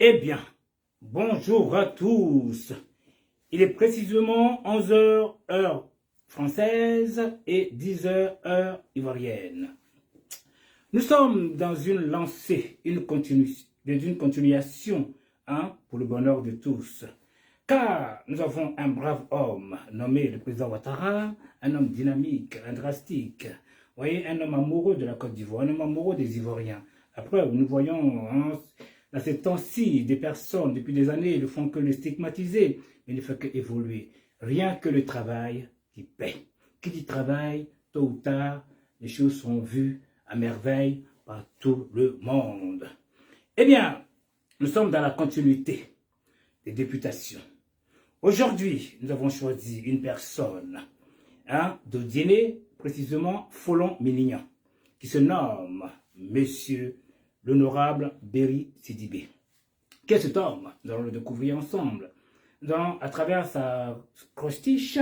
Eh bien, bonjour à tous. Il est précisément 11 heures heure française et 10 heures heure ivoirienne. Nous sommes dans une lancée, une continuation pour le bonheur de tous. Car nous avons un brave homme nommé le président Ouattara, un homme dynamique, un drastique. Vous voyez, un homme amoureux de la Côte d'Ivoire, un homme amoureux des Ivoiriens. Après, nous voyons dans ces temps-ci des personnes, depuis des années, ne font que le stigmatiser, mais ne font que évoluer. Rien que le travail qui paie. Qui dit travail, tôt ou tard, les choses seront vues à merveille par tout le monde. Eh bien, nous sommes dans la continuité des députations. Aujourd'hui, nous avons choisi une personne de dîner, précisément Folon-Milignan, qui se nomme Monsieur l'honorable Berry Sidibé. Qui est cet homme? Nous allons le découvrir ensemble. À travers sa crostiche,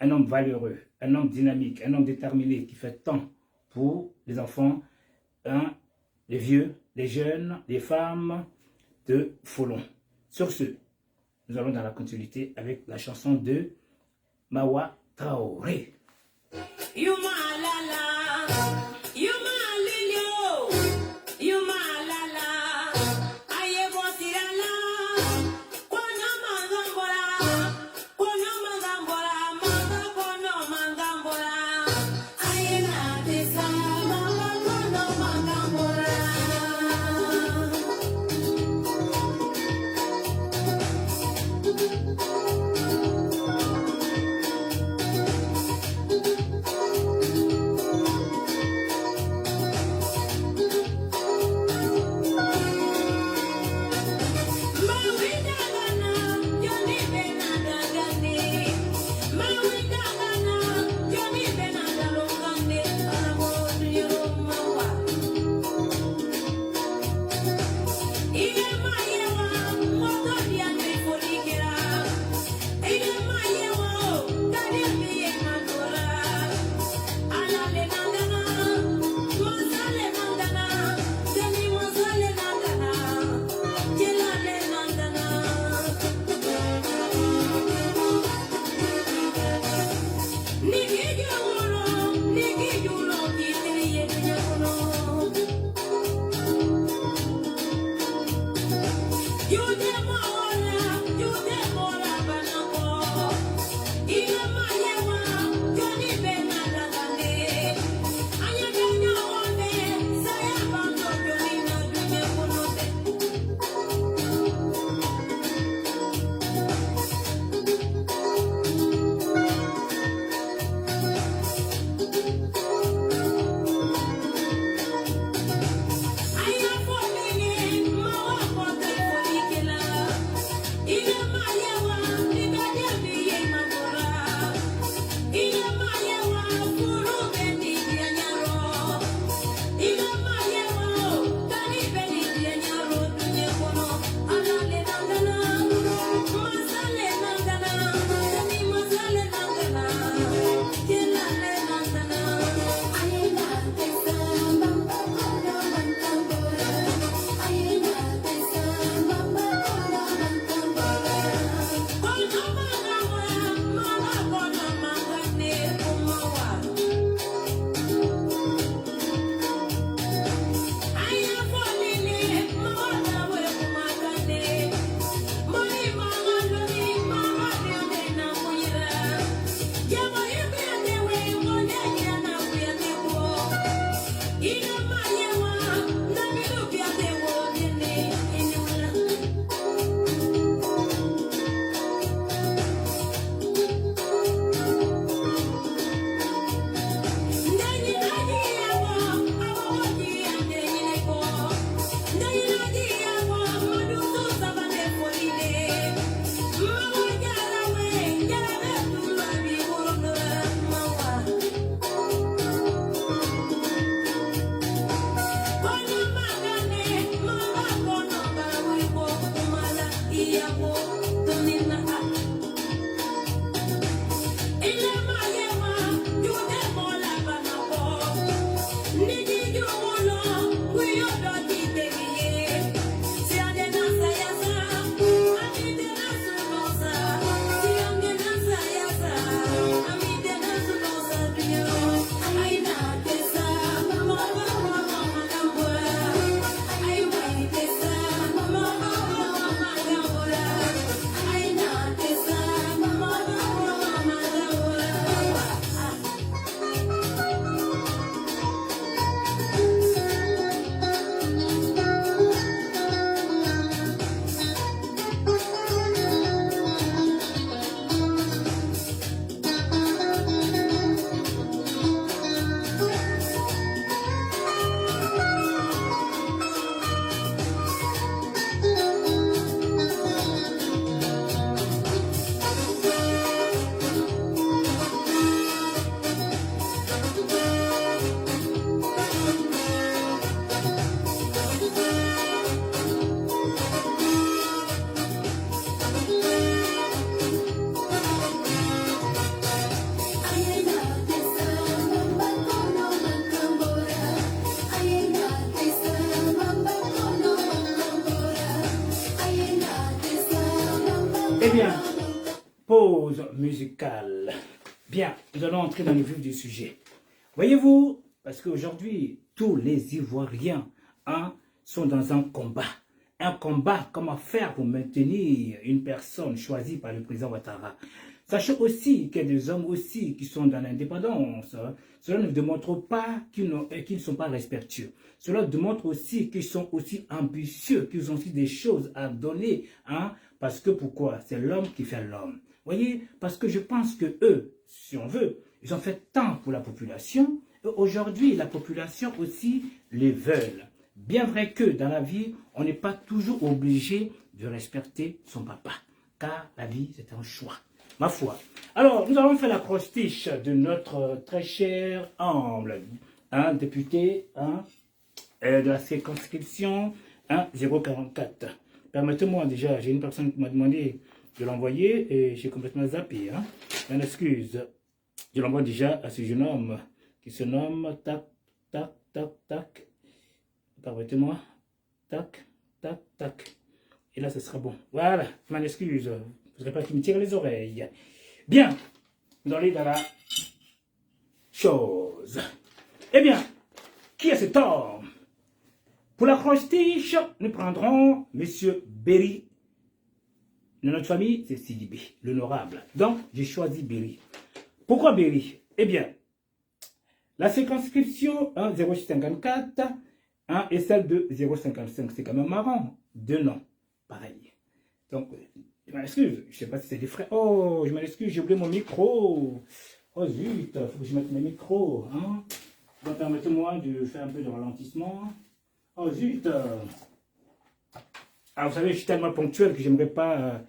un homme valeureux, un homme dynamique, un homme déterminé qui fait tant pour les enfants, les vieux, les jeunes, les femmes de Folon. Sur ce, nous allons dans la continuité avec la chanson de Mawa Traoré. Eh bien, pause musicale. Bien, nous allons entrer dans le vif du sujet. Voyez-vous, parce qu'aujourd'hui, tous les Ivoiriens sont dans un combat. Un combat, comment faire pour maintenir une personne choisie par le président Ouattara. Sachez aussi qu'il y a des hommes aussi qui sont dans l'indépendance. Cela ne démontre pas qu'ils ne sont pas respectueux. Cela démontre aussi qu'ils sont aussi ambitieux, qu'ils ont aussi des choses à donner. Parce que pourquoi? C'est l'homme qui fait l'homme. Voyez, parce que je pense que eux, si on veut, ils ont fait tant pour la population. Et aujourd'hui, la population aussi les veulent. Bien vrai que dans la vie, on n'est pas toujours obligé de respecter son papa. Car la vie, c'est un choix. Ma foi. Alors, nous allons faire la crostiche de notre très cher humble député de la circonscription 044. Permettez-moi déjà, j'ai une personne qui m'a demandé de l'envoyer et j'ai complètement zappé. Une excuse. Je l'envoie déjà à ce jeune homme qui se nomme tac, tac, tac, tac. Permettez-moi. Tac, tac, tac. Et là, ce sera bon. Voilà, je m'en excuse. Vous ne voudrez pas qu'il me tire les oreilles. Bien, nous allons aller dans la chose. Eh bien, qui est cet homme? Pour la crostiche, nous prendrons M. Berry. Notre famille, c'est Sidibé, l'honorable. Donc, j'ai choisi Berry. Pourquoi Berry? Eh bien, la circonscription 054 et celle de 055, c'est quand même marrant. Deux noms, pareil. Donc, je m'excuse, je ne sais pas si c'est des frères. Oh, je m'excuse, j'ai oublié mon micro. Oh zut, il faut que je mette mes micros. Donc, permettez-moi de faire un peu de ralentissement. Oh zut. Ah, vous savez, je suis tellement ponctuel que je n'aimerais pas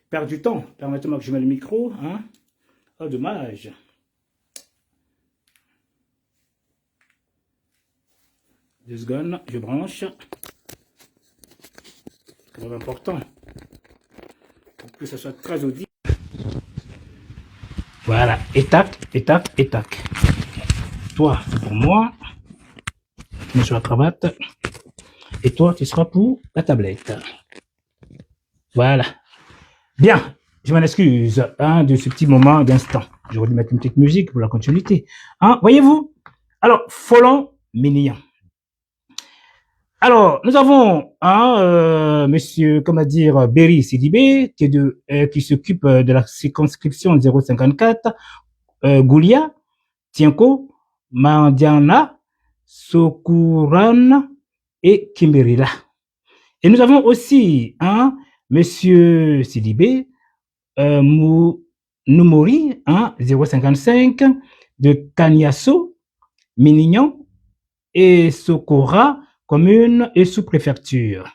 perdre du temps. Permettez-moi que je mette le micro. Oh, dommage. Deux secondes, je branche. C'est quand même important. Pour que ça soit très audible. Voilà, et tac, et tac, et tac. Toi, c'est pour moi. Je mets sur la cravate. Et toi, tu seras pour la tablette. Voilà. Bien, je m'en excuse de ce petit moment d'instant. J'aurais dû mettre une petite musique pour la continuité. Voyez-vous? Alors, Folon Mignon. Alors, nous avons monsieur, comment dire, Berry Sidibé, qui s'occupe de la circonscription 054, Goulia, Tienko, Mandiana, Sokuran et Kimberila. Et nous avons aussi monsieur Sidibé, Numori, 055, de Kanyaso, Minignon et Sokora, commune et sous-préfecture.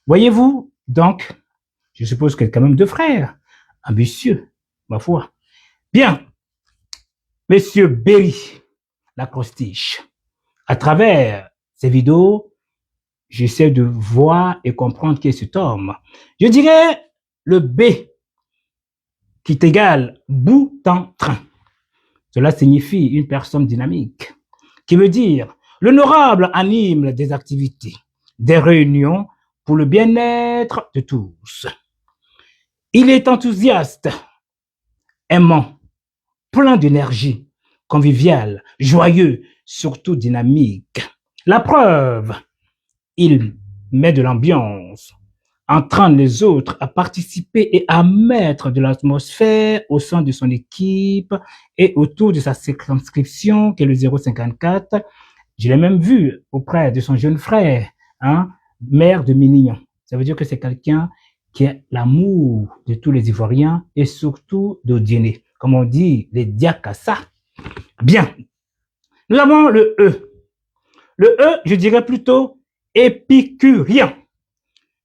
Voyez-vous, donc, je suppose qu'il y a quand même deux frères, ambitieux, ma foi. Bien, monsieur Berry, l'acrostiche, à travers ces vidéos, j'essaie de voir et comprendre qui est cet homme. Je dirais le B, qui est égal bout en train. Cela signifie une personne dynamique, qui veut dire l'honorable anime des activités, des réunions pour le bien-être de tous. Il est enthousiaste, aimant, plein d'énergie, convivial, joyeux, surtout dynamique. La preuve, il met de l'ambiance, entraîne les autres à participer et à mettre de l'atmosphère au sein de son équipe et autour de sa circonscription qui est le 054. Je l'ai même vu auprès de son jeune frère, maire de Minignon. Ça veut dire que c'est quelqu'un qui a l'amour de tous les Ivoiriens et surtout d'Odiéné. Comme on dit, les Diakassa. Bien. Nous avons le E. Le E, je dirais plutôt épicurien.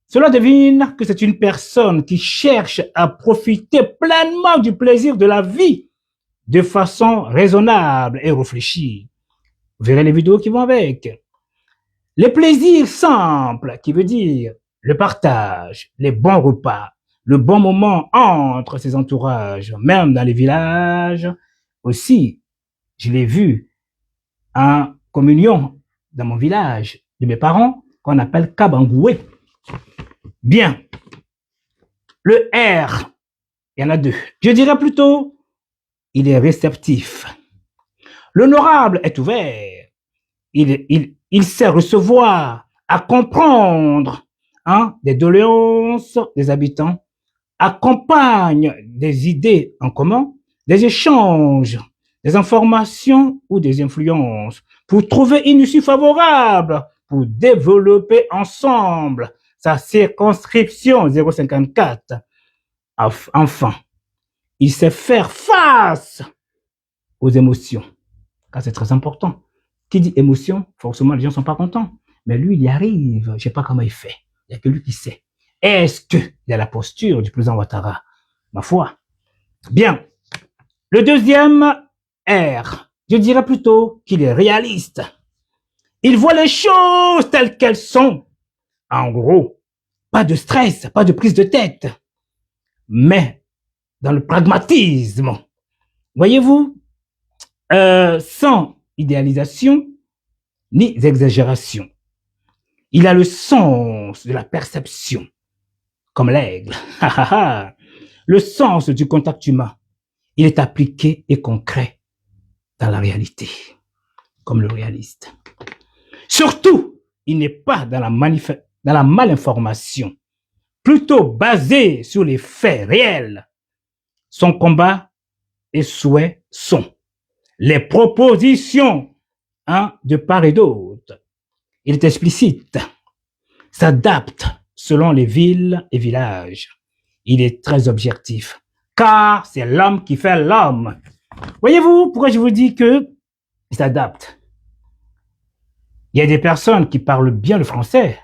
Cela devine que c'est une personne qui cherche à profiter pleinement du plaisir de la vie de façon raisonnable et réfléchie. Vous verrez les vidéos qui vont avec. Les plaisirs simples, qui veut dire le partage, les bons repas, le bon moment entre ses entourages, même dans les villages. Aussi, je l'ai vu en communion dans mon village de mes parents, qu'on appelle Kabangoué. Bien. Le R, Il y en a deux. Je dirais plutôt, il est réceptif. L'honorable est ouvert. Il sait recevoir, à comprendre des doléances des habitants, accompagne des idées en commun, des échanges, des informations ou des influences pour trouver une issue favorable, pour développer ensemble sa circonscription 054. Enfin, il sait faire face aux émotions, car c'est très important. Qui dit émotion, forcément les gens ne sont pas contents. Mais lui, il y arrive. Je ne sais pas comment il fait. Il n'y a que lui qui sait. Est-ce qu'il y a la posture du président Ouattara? Ma foi. Bien. Le deuxième R. Je dirais plutôt qu'il est réaliste. Il voit les choses telles qu'elles sont. En gros, pas de stress, pas de prise de tête. Mais dans le pragmatisme. Voyez-vous, sans idéalisation ni exagération. Il a le sens de la perception, comme l'aigle. Le sens du contact humain. Il est appliqué et concret dans la réalité, comme le réaliste. Surtout, il n'est pas dans la malinformation, plutôt basé sur les faits réels. Son combat et souhait sont les propositions de part et d'autre. Il est explicite, s'adapte selon les villes et villages. Il est très objectif, car c'est l'homme qui fait l'homme. Voyez-vous, pourquoi je vous dis que il s'adapte? Il y a des personnes qui parlent bien le français,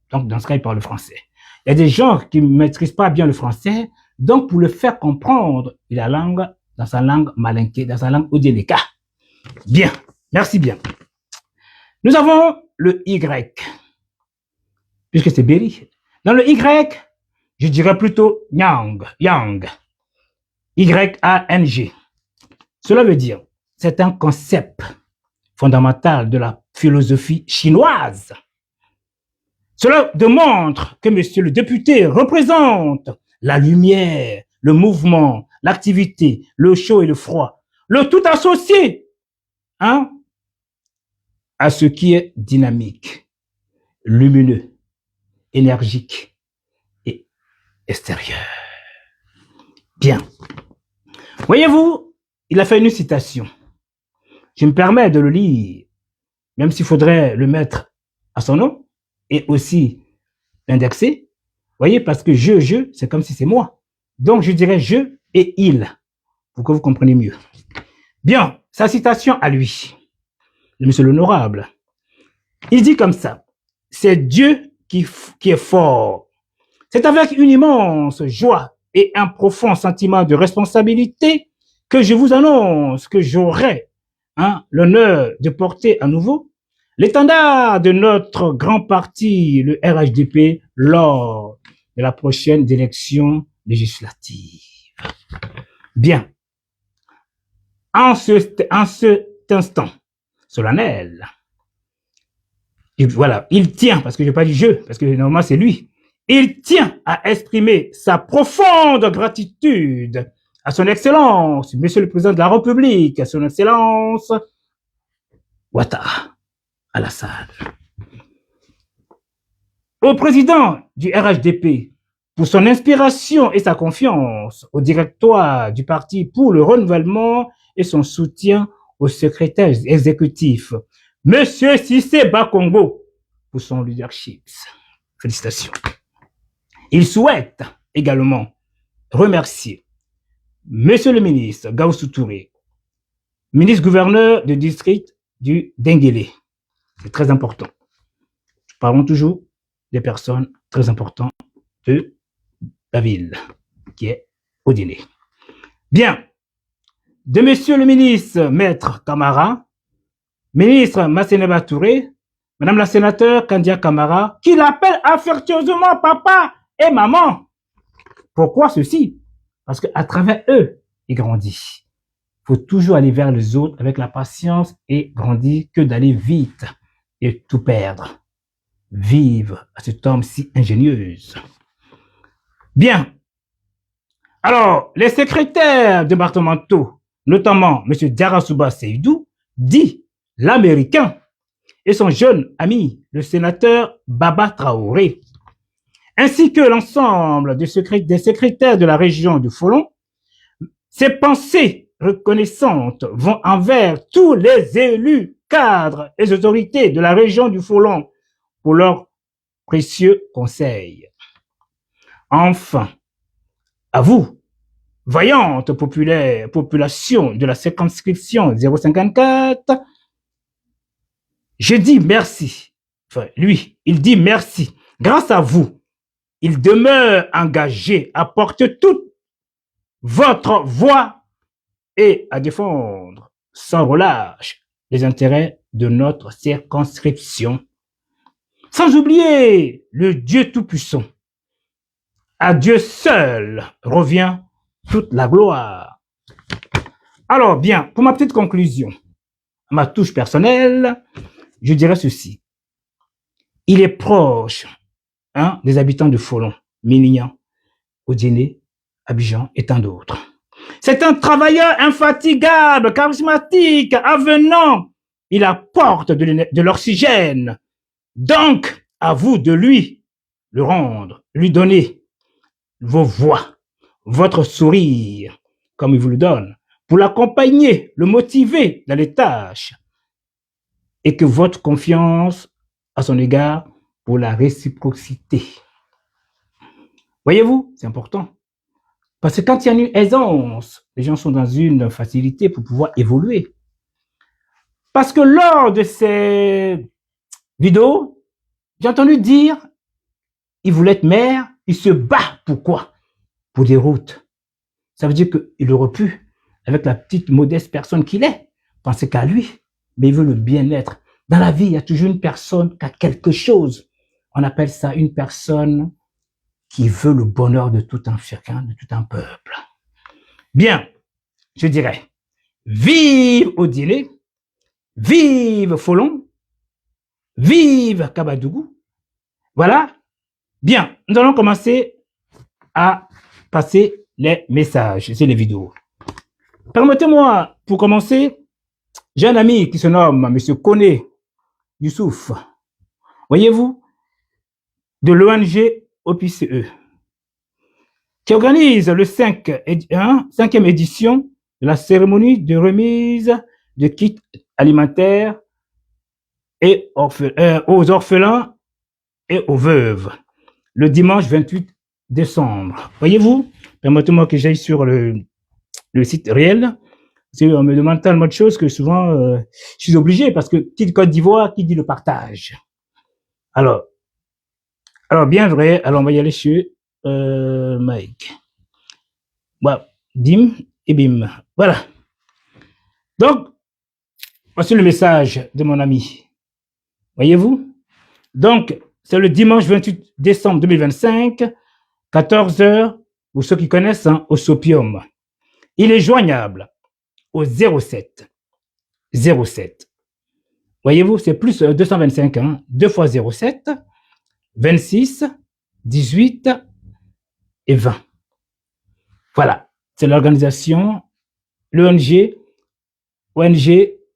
donc dans ce cas, ils parlent le français. Il y a des gens qui ne maîtrisent pas bien le français, donc pour le faire comprendre, il a langue dans sa langue malinké, dans sa langue odéléka. Bien, merci bien. Nous avons le Y, puisque c'est Berry. Dans le Y, je dirais plutôt Yang, Y-A-N-G. Cela veut dire, c'est un concept fondamental de la philosophie chinoise. Cela démontre que monsieur le député représente la lumière, le mouvement, l'activité, le chaud et le froid, le tout associé à ce qui est dynamique, lumineux, énergique et extérieur. Bien. Voyez-vous, il a fait une citation. Je me permets de le lire, même s'il faudrait le mettre à son nom et aussi l'indexer. Voyez, parce que je, c'est comme si c'est moi. Donc, je dirais je et il, pour que vous compreniez mieux. Bien, sa citation à lui, le monsieur l'honorable. Il dit comme ça, c'est Dieu qui est fort. C'est avec une immense joie et un profond sentiment de responsabilité que je vous annonce que j'aurai l'honneur de porter à nouveau l'étendard de notre grand parti, le RHDP, lors de la prochaine élection législative. Bien. En cet instant solennel, et voilà, il tient, parce que je n'ai pas dit je, parce que normalement c'est lui, il tient à exprimer sa profonde gratitude à son Excellence, Monsieur le Président de la République, à son Excellence Ouattara Alassane, au président du RHDP pour son inspiration et sa confiance, au directoire du parti pour le renouvellement et son soutien au secrétaire exécutif, Monsieur Cissé Bakongo, pour son leadership. Félicitations. Il souhaite également remercier Monsieur le ministre Gaussou Touré, ministre-gouverneur du district du Denguélé. C'est très important. Nous parlons toujours des personnes très importantes de la ville, qui est Odiné. Bien. De Monsieur le ministre Maître Camara, ministre Masséneba Touré, Madame la sénateur Kandia Camara, qui l'appelle affectueusement papa et maman. Pourquoi ceci? Parce qu'à travers eux, il grandit. Il faut toujours aller vers les autres avec la patience et grandir que d'aller vite et tout perdre. Vive à cet homme si ingénieux. Bien. Alors, les secrétaires départementaux, notamment M. Diarra-Souba Seydou, dit l'Américain, et son jeune ami, le sénateur Baba Traoré, ainsi que l'ensemble des secrétaires de la région du Folon, ces pensées reconnaissantes vont envers tous les élus, cadres et autorités de la région du Folon pour leurs précieux conseils. Enfin, à vous, vaillante population de la circonscription 054, je dis merci. Enfin, lui, il dit merci. Grâce à vous, il demeure engagé à porter toute votre voix et à défendre sans relâche les intérêts de notre circonscription. Sans oublier le Dieu Tout-Puissant. À Dieu seul revient toute la gloire. Alors bien, pour ma petite conclusion, ma touche personnelle, je dirais ceci. Il est proche des habitants de Folon, Mélignan, Odiné, Abidjan et tant d'autres. C'est un travailleur infatigable, charismatique, avenant. Il apporte de l'oxygène. Donc, à vous de lui le rendre, lui donner vos voix, votre sourire, comme il vous le donne, pour l'accompagner, le motiver dans les tâches, et que votre confiance à son égard pour la réciprocité. Voyez-vous, c'est important. Parce que quand il y a une aisance, les gens sont dans une facilité pour pouvoir évoluer. Parce que lors de ces vidéos, j'ai entendu dire, il voulait être maire, il se bat. Pourquoi? Pour des routes. Ça veut dire qu'il aurait pu, avec la petite modeste personne qu'il est, penser qu'à lui, mais il veut le bien-être. Dans la vie, il y a toujours une personne qui a quelque chose. On appelle ça une personne qui veut le bonheur de tout un chacun, de tout un peuple. Bien, je dirais, vive Odiné, vive Folon, vive Kabadougou. Voilà. Bien, nous allons commencer à passer les messages, c'est les vidéos. Permettez-moi, pour commencer, j'ai un ami qui se nomme M. Kone Youssouf. Voyez-vous, de l'ONG OPCE, qui organise le 5e édition de la cérémonie de remise de kits alimentaires et aux orphelins et aux veuves, le dimanche 28 décembre. Voyez-vous, permettez-moi que j'aille sur le site réel. On me demande tellement de choses que souvent, je suis obligé, parce que qui dit Côte d'Ivoire, qui dit le partage. Alors, bien vrai, alors on va y aller sur Mike. Voilà, dim et bim. Voilà. Donc, voici le message de mon ami. Voyez-vous? Donc, c'est le dimanche 28 décembre 2025, 14h, pour ceux qui connaissent, au Sopium. Il est joignable au 07. Voyez-vous, c'est plus 225, 2 fois 07, 26, 18 et 20. Voilà, c'est l'organisation, l'ONG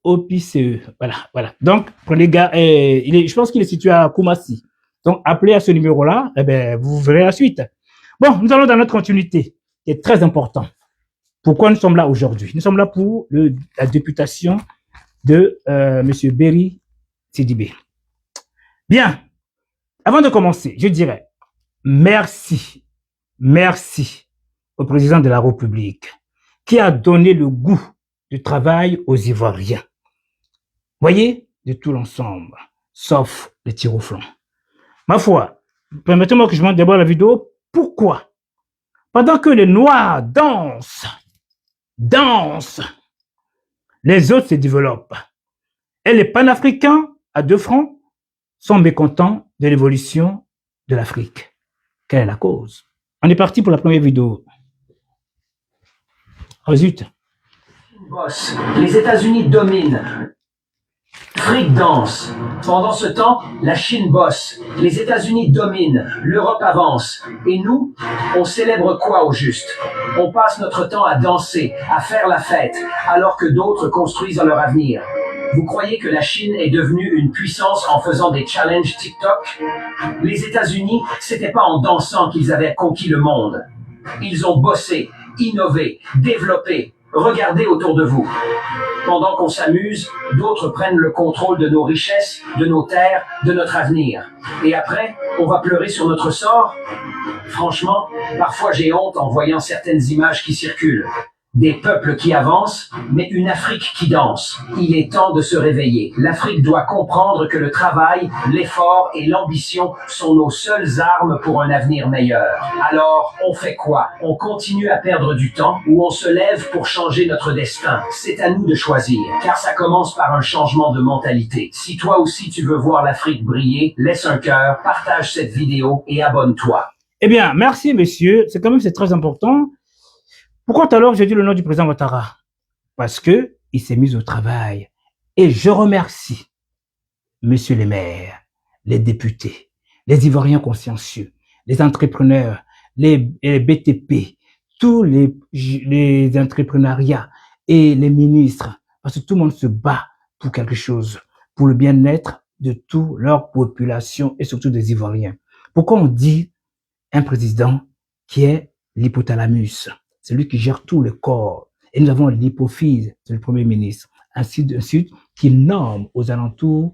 OPCE. Voilà. Donc, prenez garde, je pense qu'il est situé à Koumassi. Donc, appelez à ce numéro-là, vous verrez la suite. Bon, nous allons dans notre continuité, qui est très important. Pourquoi nous sommes là aujourd'hui? Nous sommes là pour la députation de M. Berry Sidibé. Bien, avant de commencer, je dirais merci au président de la République qui a donné le goût du travail aux Ivoiriens. Voyez, de tout l'ensemble, sauf les tirs au flanc. Ma foi, permettez-moi que je montre d'abord la vidéo. Pourquoi? Pendant que les Noirs dansent, les autres se développent. Et les panafricains, à 2 francs, sont mécontents de l'évolution de l'Afrique. Quelle est la cause? On est parti pour la première vidéo. Oh zut. Boss, les États-Unis dominent. L'Afrique danse. Pendant ce temps, la Chine bosse, les États-Unis dominent, l'Europe avance. Et nous, on célèbre quoi au juste? On passe notre temps à danser, à faire la fête, alors que d'autres construisent leur avenir. Vous croyez que la Chine est devenue une puissance en faisant des challenges TikTok? Les États-Unis, c'était pas en dansant qu'ils avaient conquis le monde. Ils ont bossé, innové, développé. Regardez autour de vous. Pendant qu'on s'amuse, d'autres prennent le contrôle de nos richesses, de nos terres, de notre avenir. Et après, on va pleurer sur notre sort? Franchement, parfois j'ai honte en voyant certaines images qui circulent. Des peuples qui avancent, mais une Afrique qui danse. Il est temps de se réveiller. L'Afrique doit comprendre que le travail, l'effort et l'ambition sont nos seules armes pour un avenir meilleur. Alors, on fait quoi? On continue à perdre du temps ou on se lève pour changer notre destin? C'est à nous de choisir, car ça commence par un changement de mentalité. Si toi aussi tu veux voir l'Afrique briller, laisse un cœur, partage cette vidéo et abonne-toi. Eh bien, merci, monsieur. C'est quand même, c'est très important. Pourquoi tout à l'heure j'ai dit le nom du président Ouattara? Parce que il s'est mis au travail. Et je remercie monsieur les maires, les députés, les Ivoiriens consciencieux, les entrepreneurs, les BTP, tous les entrepreneuriats et les ministres, parce que tout le monde se bat pour quelque chose, pour le bien-être de toute leur population et surtout des Ivoiriens. Pourquoi on dit un président qui est l'hypothalamus? C'est lui qui gère tout le corps. Et nous avons l'hypophyse, c'est le premier ministre. Ainsi de suite, qui nomme aux alentours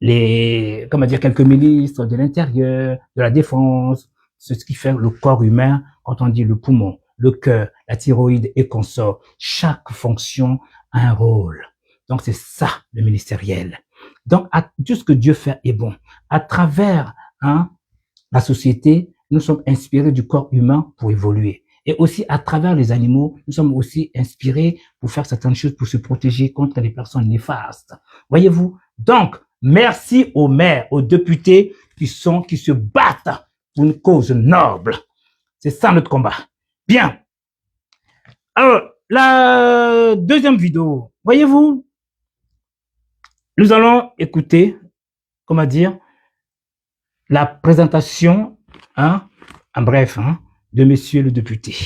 quelques ministres de l'intérieur, de la défense, ce qui fait le corps humain, quand on dit le poumon, le cœur, la thyroïde et consort. Chaque fonction a un rôle. Donc c'est ça le ministériel. Donc tout ce que Dieu fait est bon. À travers la société, nous sommes inspirés du corps humain pour évoluer. Et aussi, à travers les animaux, nous sommes aussi inspirés pour faire certaines choses, pour se protéger contre les personnes néfastes. Voyez-vous? Donc, merci aux maires, aux députés qui se battent pour une cause noble. C'est ça notre combat. Bien. Alors, la deuxième vidéo, voyez-vous, nous allons écouter, comment dire, la présentation, en bref, de monsieur le député.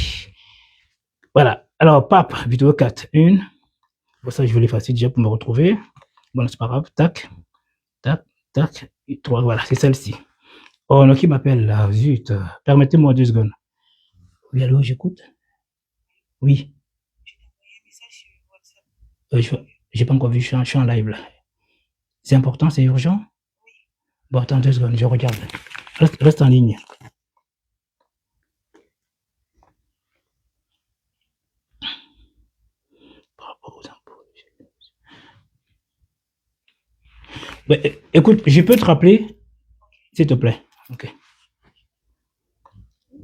Voilà. Alors, pape, vidéo 4, une. Bon, ça, je vais l'effacer déjà pour me retrouver. Bon, c'est pas grave. Tac, tac, tac. 3, voilà, c'est celle-ci. Oh, non, qui m'appelle là? Zut. Permettez-moi 2 secondes. Oui, allô, j'écoute. Oui. J'ai pas encore vu, je suis en live là. C'est important, c'est urgent? Bon, attends 2 secondes, je regarde. Reste en ligne. Ouais, écoute, je peux te rappeler, s'il te plaît. Ok.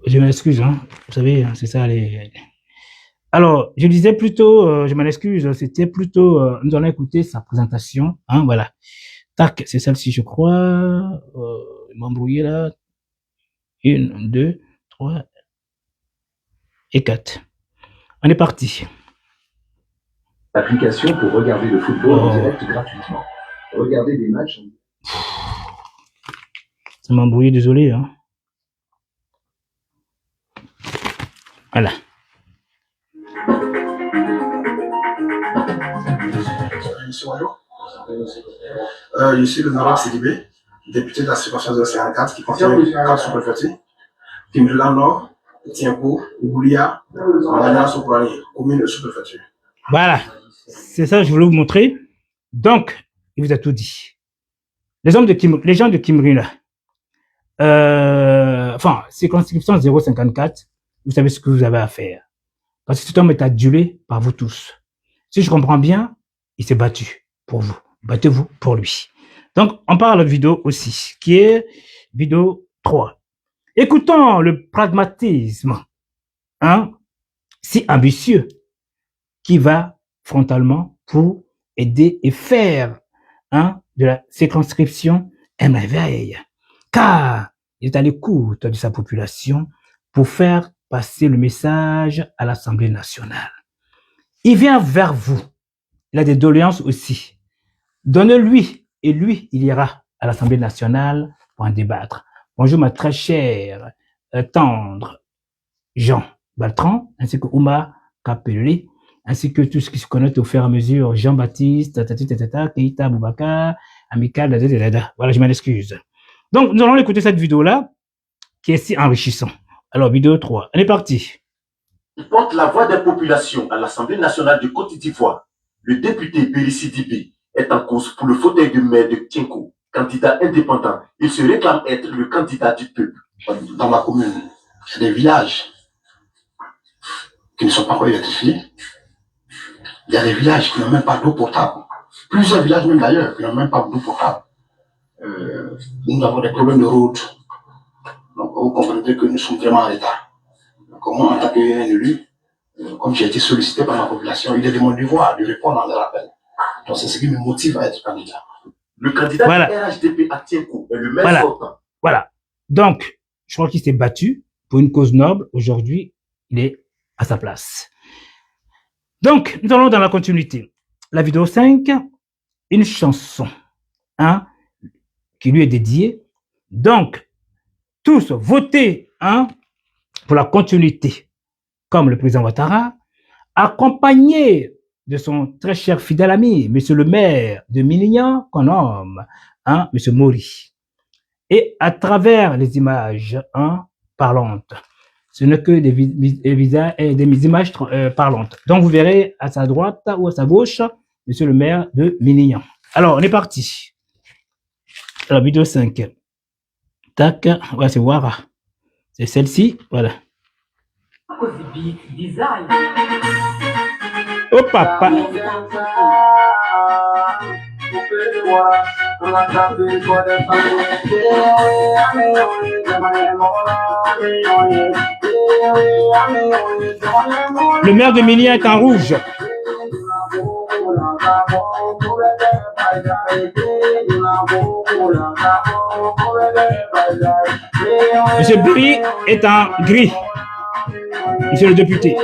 Je m'excuse, vous savez, c'est ça les. Alors, je disais plutôt, je m'en excuse, c'était plutôt, nous allons écouter sa présentation, voilà. Tac, c'est celle-ci, je crois. M'embrouiller là. 1, 2, 3 et 4. On est parti. Application pour regarder le football en direct gratuitement. Regardez des matchs. Ça m'a embrouillé, désolé. Voilà. Monsieur, bonjour. Je suis l'honorable Sidibé, député de la circonscription de l'Océan 4 qui contient 4 sous-préfectures. Kimberland Nord, Tiempo, Oulia, Magana, Soprani, commune de sous-préfecture. Voilà. C'est ça que je voulais vous montrer. Donc, il vous a tout dit. Les gens de Kimri, là, circonscription 054, vous savez ce que vous avez à faire. Parce que cet homme est adulé par vous tous. Si je comprends bien, il s'est battu pour vous. Battez-vous pour lui. Donc, on parle de vidéo aussi, qui est vidéo 3. Écoutons le pragmatisme, si ambitieux, qui va frontalement pour aider et faire, de la circonscription un réveil. Car il est à l'écoute de sa population pour faire passer le message à l'Assemblée nationale. Il vient vers vous. Il a des doléances aussi. Donne-lui, et lui, il ira à l'Assemblée nationale pour en débattre. Bonjour ma très chère, tendre Jean Baltran, ainsi que Ouma Capelli, ainsi que tout ce qui se connaît au fur et à mesure, Jean-Baptiste, Keita Boubacar, Amical, voilà, je m'en excuse. Donc, nous allons écouter cette vidéo-là, qui est si enrichissant. Alors, vidéo 3, on est parti. Il porte la voix des populations à l'Assemblée nationale de Côte d'Ivoire. Le député Bérissi Dibé est en cause pour le fauteuil de maire de Tienko. Candidat indépendant, il se réclame être le candidat du peuple. Dans ma commune, il y a des villages qui ne sont pas encore électrifiés. Il y a des villages qui n'ont même pas d'eau potable. Plusieurs villages même d'ailleurs qui n'ont même pas d'eau potable. Nous avons des problèmes de route. Donc vous comprenez que nous sommes vraiment en retard. Donc moi, en tant qu'élu, comme j'ai été sollicité par ma population, il est de mon devoir de répondre à leur appel. Donc c'est ce qui me motive à être candidat. Le candidat Voilà. du RHDP à Tienko est le maire sortant. Voilà. Donc, je crois qu'il s'est battu pour une cause noble. Aujourd'hui, il est à sa place. Donc, nous allons dans la continuité. La vidéo 5, une chanson qui lui est dédiée. Donc, tous votez pour la continuité, comme le président Ouattara, accompagné de son très cher fidèle ami, monsieur le maire de Minignan, qu'on nomme, monsieur Mori. Et à travers les images parlantes, ce n'est que des images parlantes. Donc vous verrez à sa droite ou à sa gauche, monsieur le maire de Minignan. Alors, on est parti. Alors, vidéo 5. Tac, ouais, c'est Wara. C'est celle-ci, voilà. Oh papa. Le maire de Minignan est en rouge. Monsieur Bri est en gris. Monsieur le député.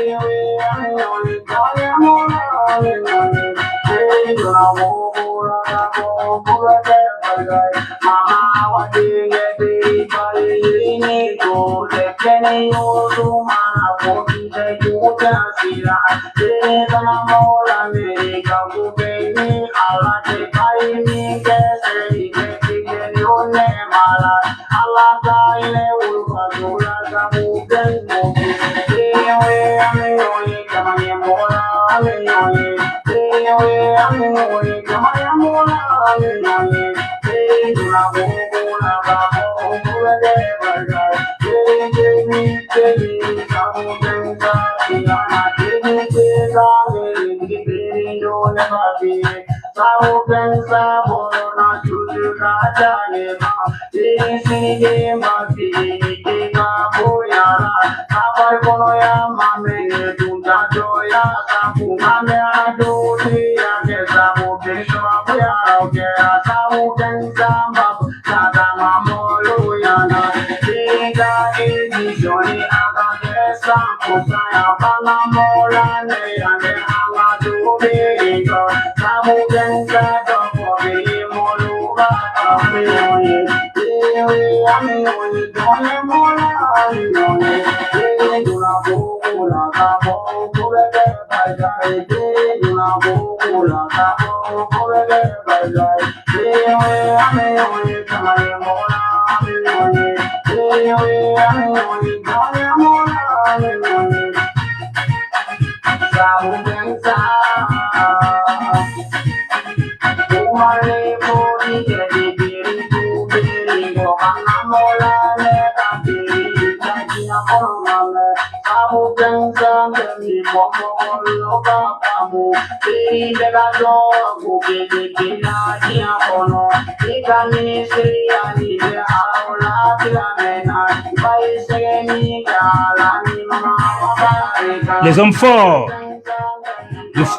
Les hommes forts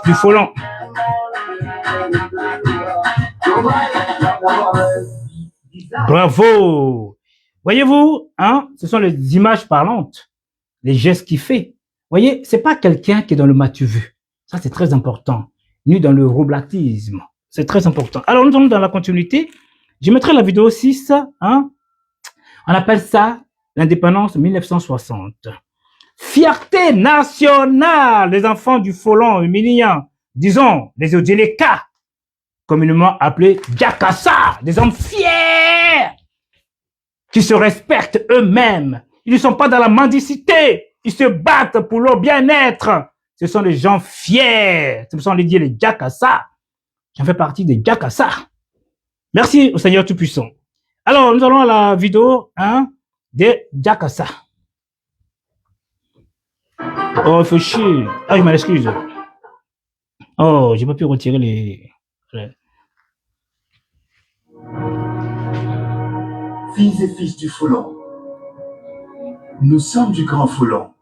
du Folon. Bravo. Voyez-vous, ce sont les images parlantes, les gestes qu'il fait. Voyez, c'est pas quelqu'un qui est dans le matu vu. Ça, c'est très important. Ni dans le roublatisme. C'est très important. Alors, nous allons dans la continuité. Je mettrai la vidéo 6. Hein? On appelle ça l'indépendance 1960. Fierté nationale des enfants du Folon humiliant, disons, les Odjeleka, communément appelés Jakassa, des hommes fiers qui se respectent eux-mêmes. Ils ne sont pas dans la mendicité. Ils se battent pour leur bien-être. Ce sont des gens fiers. Ce sont les Jakassa. J'en fais partie des Jakassa. Merci au Seigneur Tout-Puissant. Alors, nous allons à la vidéo des Jakassa. Oh, il faut chier. Ah, je m'excuse. Oh, j'ai pas pu retirer les... Filles et fils du Folon, nous sommes du Grand Folon,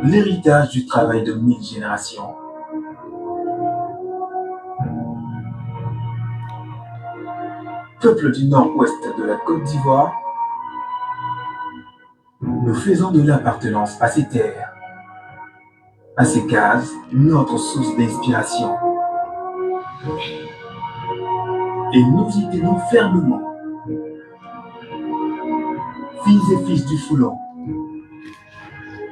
l'héritage du travail de 1000 générations. Peuple du nord-ouest de la Côte d'Ivoire, nous faisons de l'appartenance à ces terres, à ces cases, notre source d'inspiration. Et nous y tenons fermement. Filles et fils du Folon,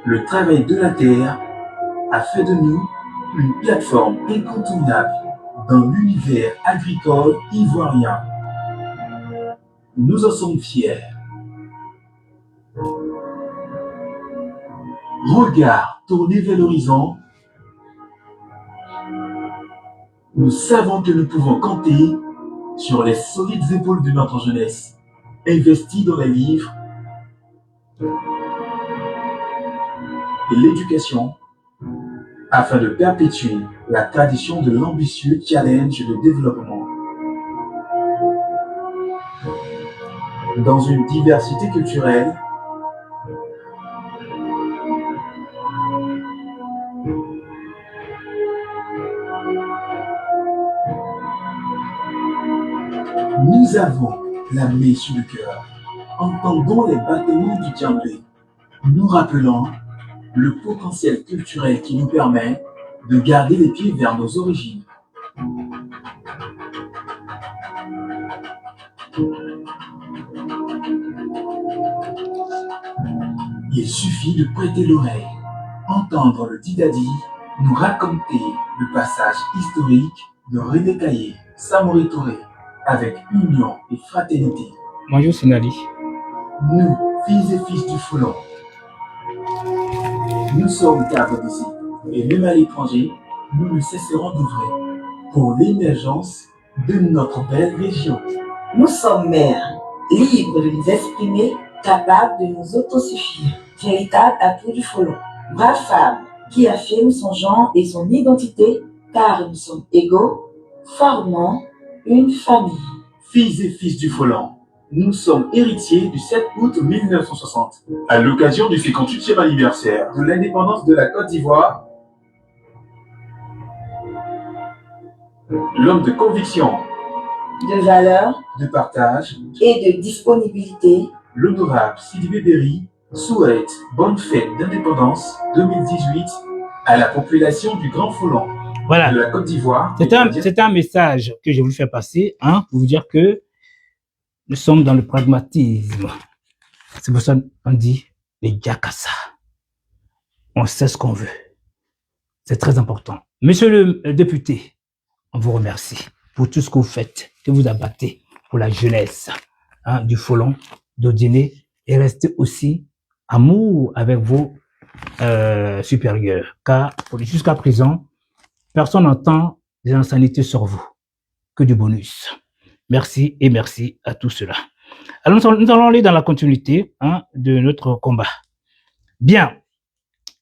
le travail de la terre a fait de nous une plateforme incontournable dans l'univers agricole ivoirien. Nous en sommes fiers. Regard tourné vers l'horizon, nous savons que nous pouvons compter sur les solides épaules de notre jeunesse, investie dans les livres et l'éducation, afin de perpétuer la tradition de l'ambitieux challenge de développement. Dans une diversité culturelle, nous avons la main sur le cœur, entendons les battements du djembé, nous rappelons le potentiel culturel qui nous permet de garder les pieds vers nos origines. Il suffit de prêter l'oreille, entendre le Didadi nous raconter le passage historique de René Caillé, Samori Touré, avec union et fraternité. Bonjour Sinali. Nous, filles et fils du Folon, nous sommes cadres d'ici, et même à l'étranger, nous ne cesserons d'ouvrir pour l'émergence de notre belle région. Nous sommes mères, libres de nous exprimer, capables de nous autosuffire. Véritable atout du Folon. Brave femme qui affirme son genre et son identité, car nous sommes égaux, formant une famille. Filles et fils du Folon, nous sommes héritiers du 7 août 1960, à l'occasion du 58e anniversaire de l'indépendance de la Côte d'Ivoire. L'homme de conviction, De valeur de partage, et de disponibilité, l'honorable Sidibé Berry souhaite bonne fête d'indépendance 2018 à la population du Grand Folon Voilà. de la Côte d'Ivoire. C'est un message que je voulais faire passer pour vous dire que nous sommes dans le pragmatisme. C'est pour ça qu'on dit les Jakassa. On sait ce qu'on veut. C'est très important. Monsieur le député, on vous remercie pour tout ce que vous faites, que vous abattez pour la jeunesse du Folon, d'Odjiné, et restez aussi amour avec vos supérieurs. Car jusqu'à présent, personne n'entend des insanités sur vous, que du bonus. Merci et merci à tout cela. Alors nous allons aller dans la continuité de notre combat. Bien.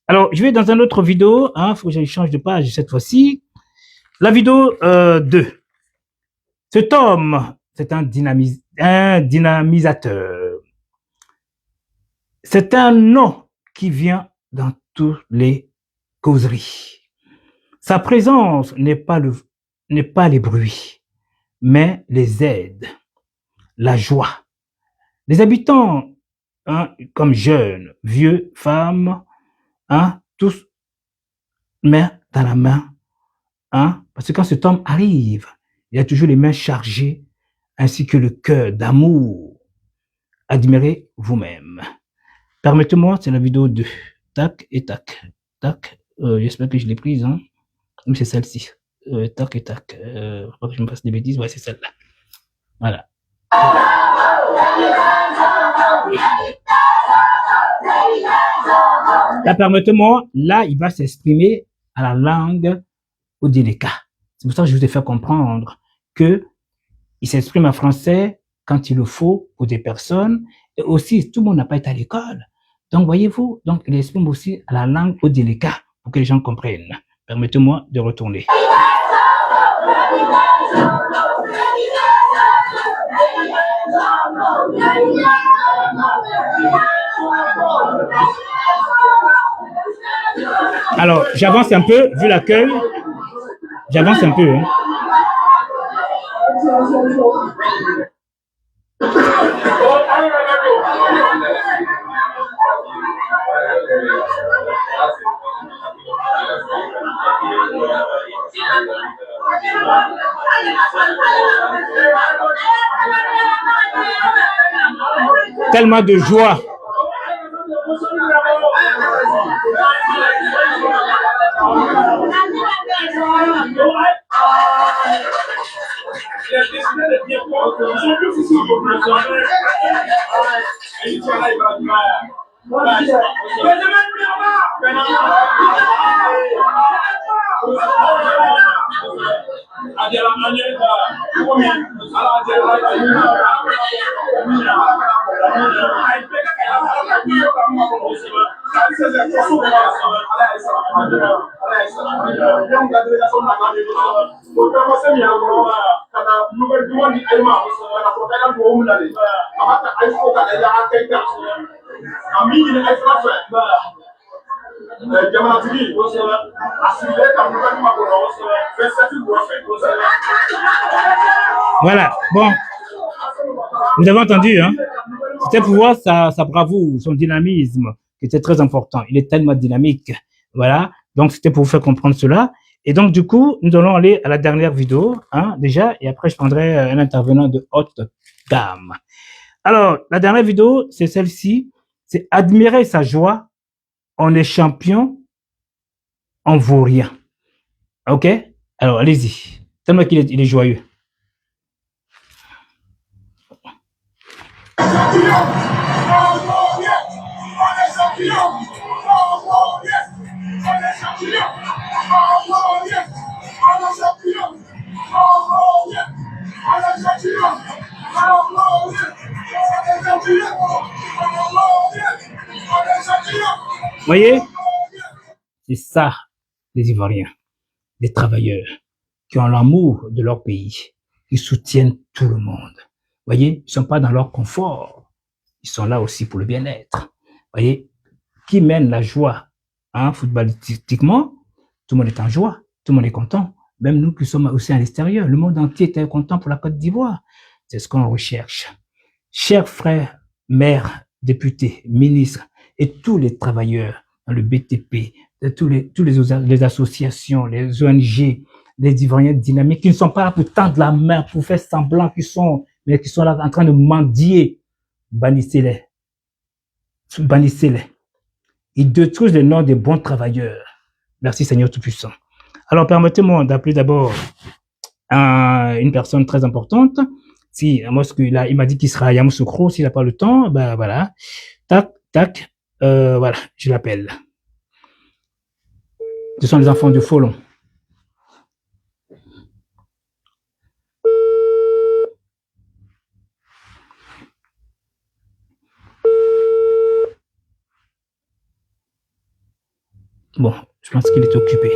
Alors, je vais dans une autre vidéo. Il faut que je change de page cette fois-ci. La vidéo 2. Cet homme, c'est un dynamisateur. C'est un nom qui vient dans toutes les causeries. Sa présence n'est pas les bruits, mais les aides, la joie. Les habitants, comme jeunes, vieux, femmes, tous, main dans la main, Hein? Parce que quand cet homme arrive, il a toujours les mains chargées, ainsi que le cœur d'amour. Admirez vous-même. Permettez-moi, c'est la vidéo 2. Tac et tac. Tac. J'espère que je l'ai prise. Hein? Oui, c'est celle-ci. Tac et tac. Faut pas que je me fasse des bêtises. Ouais, c'est celle-là. Voilà. Là, permettez-moi, là, il va s'exprimer à la langue odileka. C'est pour ça que je vous ai fait comprendre que il s'exprime en français quand il le faut pour des personnes. Et aussi, tout le monde n'a pas été à l'école. Donc, voyez-vous, donc il exprime aussi à la langue odileka pour que les gens comprennent. Permettez-moi de retourner. Alors, j'avance un peu, vu l'accueil. J'avance un peu. Hein. Tellement de joie. Voilà, bon, vous avez entendu, hein? C'était pour voir sa bravoure, son dynamisme, qui était très important. Il est tellement dynamique, voilà. Donc, c'était pour vous faire comprendre cela. Et donc, du coup, nous allons aller à la dernière vidéo, hein, déjà, et après, je prendrai un intervenant de haute gamme. Alors, la dernière vidéo, c'est celle-ci, c'est admirer sa joie. On est champion, on vaut rien. OK? Alors, allez-y. Tellement qu'il est joyeux. Voyez, c'est ça, les Ivoiriens, les travailleurs qui ont l'amour de leur pays, qui soutiennent tout le monde. Voyez, ils sont pas dans leur confort, ils sont là aussi pour le bien-être. Voyez, qui mène la joie, hein, footballistiquement, tout le monde est en joie, tout le monde est content. Même nous qui sommes aussi à l'extérieur, le monde entier était content pour la Côte d'Ivoire. C'est ce qu'on recherche. Chers frères, mères, députés, ministres et tous les travailleurs dans le BTP, tous les associations, les ONG, les Ivoiriens dynamiques qui ne sont pas là pour tendre la main, pour faire semblant mais qui sont là en train de mendier. Bannissez-les. Bannissez-les. Ils détruisent le nom des bons travailleurs. Merci Seigneur Tout-Puissant. Alors, permettez-moi d'appeler d'abord une personne très importante. Si, moi, il m'a dit qu'il sera à Yamoussoukro, s'il n'a pas le temps, ben voilà. Tac, tac, voilà, je l'appelle. Ce sont les enfants du Folon. Bon, je pense qu'il est occupé.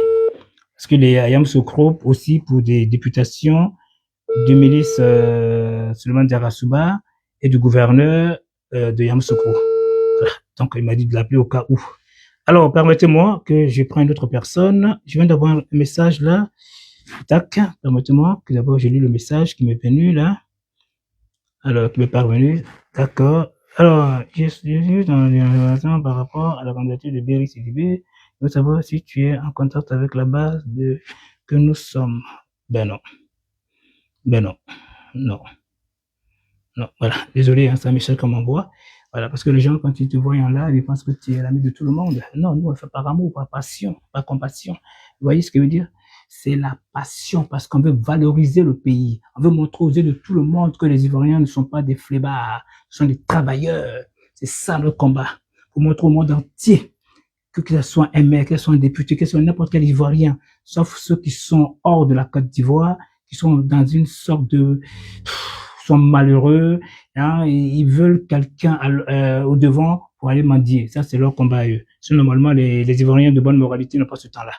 Parce qu'il est à Yamoussoukro aussi pour des députations du milice Suleiman Diarra et du gouverneur de Yamoussoukro. Voilà. Donc, il m'a dit de l'appeler au cas où. Alors, permettez-moi que je prenne une autre personne. Je viens d'avoir un message là. Tac, permettez-moi que d'abord je lis le message qui m'est venu là. Alors, qui m'est parvenu. D'accord. Alors, je suis dans l'information par rapport à la candidature de Berry Sidibé. Je veux savoir si tu es en contact avec la base de que nous sommes. Ben non. Ben non. Non. Non. Voilà. Désolé, hein, Saint-Michel comme on voit. Voilà, parce que les gens, quand ils te voient en live, ils pensent que tu es l'ami de tout le monde. Non, nous, on le fait par amour, par passion, par compassion. Vous voyez ce que je veux dire? C'est la passion, parce qu'on veut valoriser le pays. On veut montrer aux yeux de tout le monde que les Ivoiriens ne sont pas des flébards, ce sont des travailleurs. C'est ça le combat. Pour montrer au monde entier que ce soit un maire, que ce soit un député, que ce soit n'importe quel Ivoirien, sauf ceux qui sont hors de la Côte d'Ivoire, qui sont dans une sorte de... sont malheureux, hein, et ils veulent quelqu'un au devant pour aller mendier. Ça, c'est leur combat à eux. Sinon, normalement, les Ivoiriens de bonne moralité n'ont pas ce temps-là.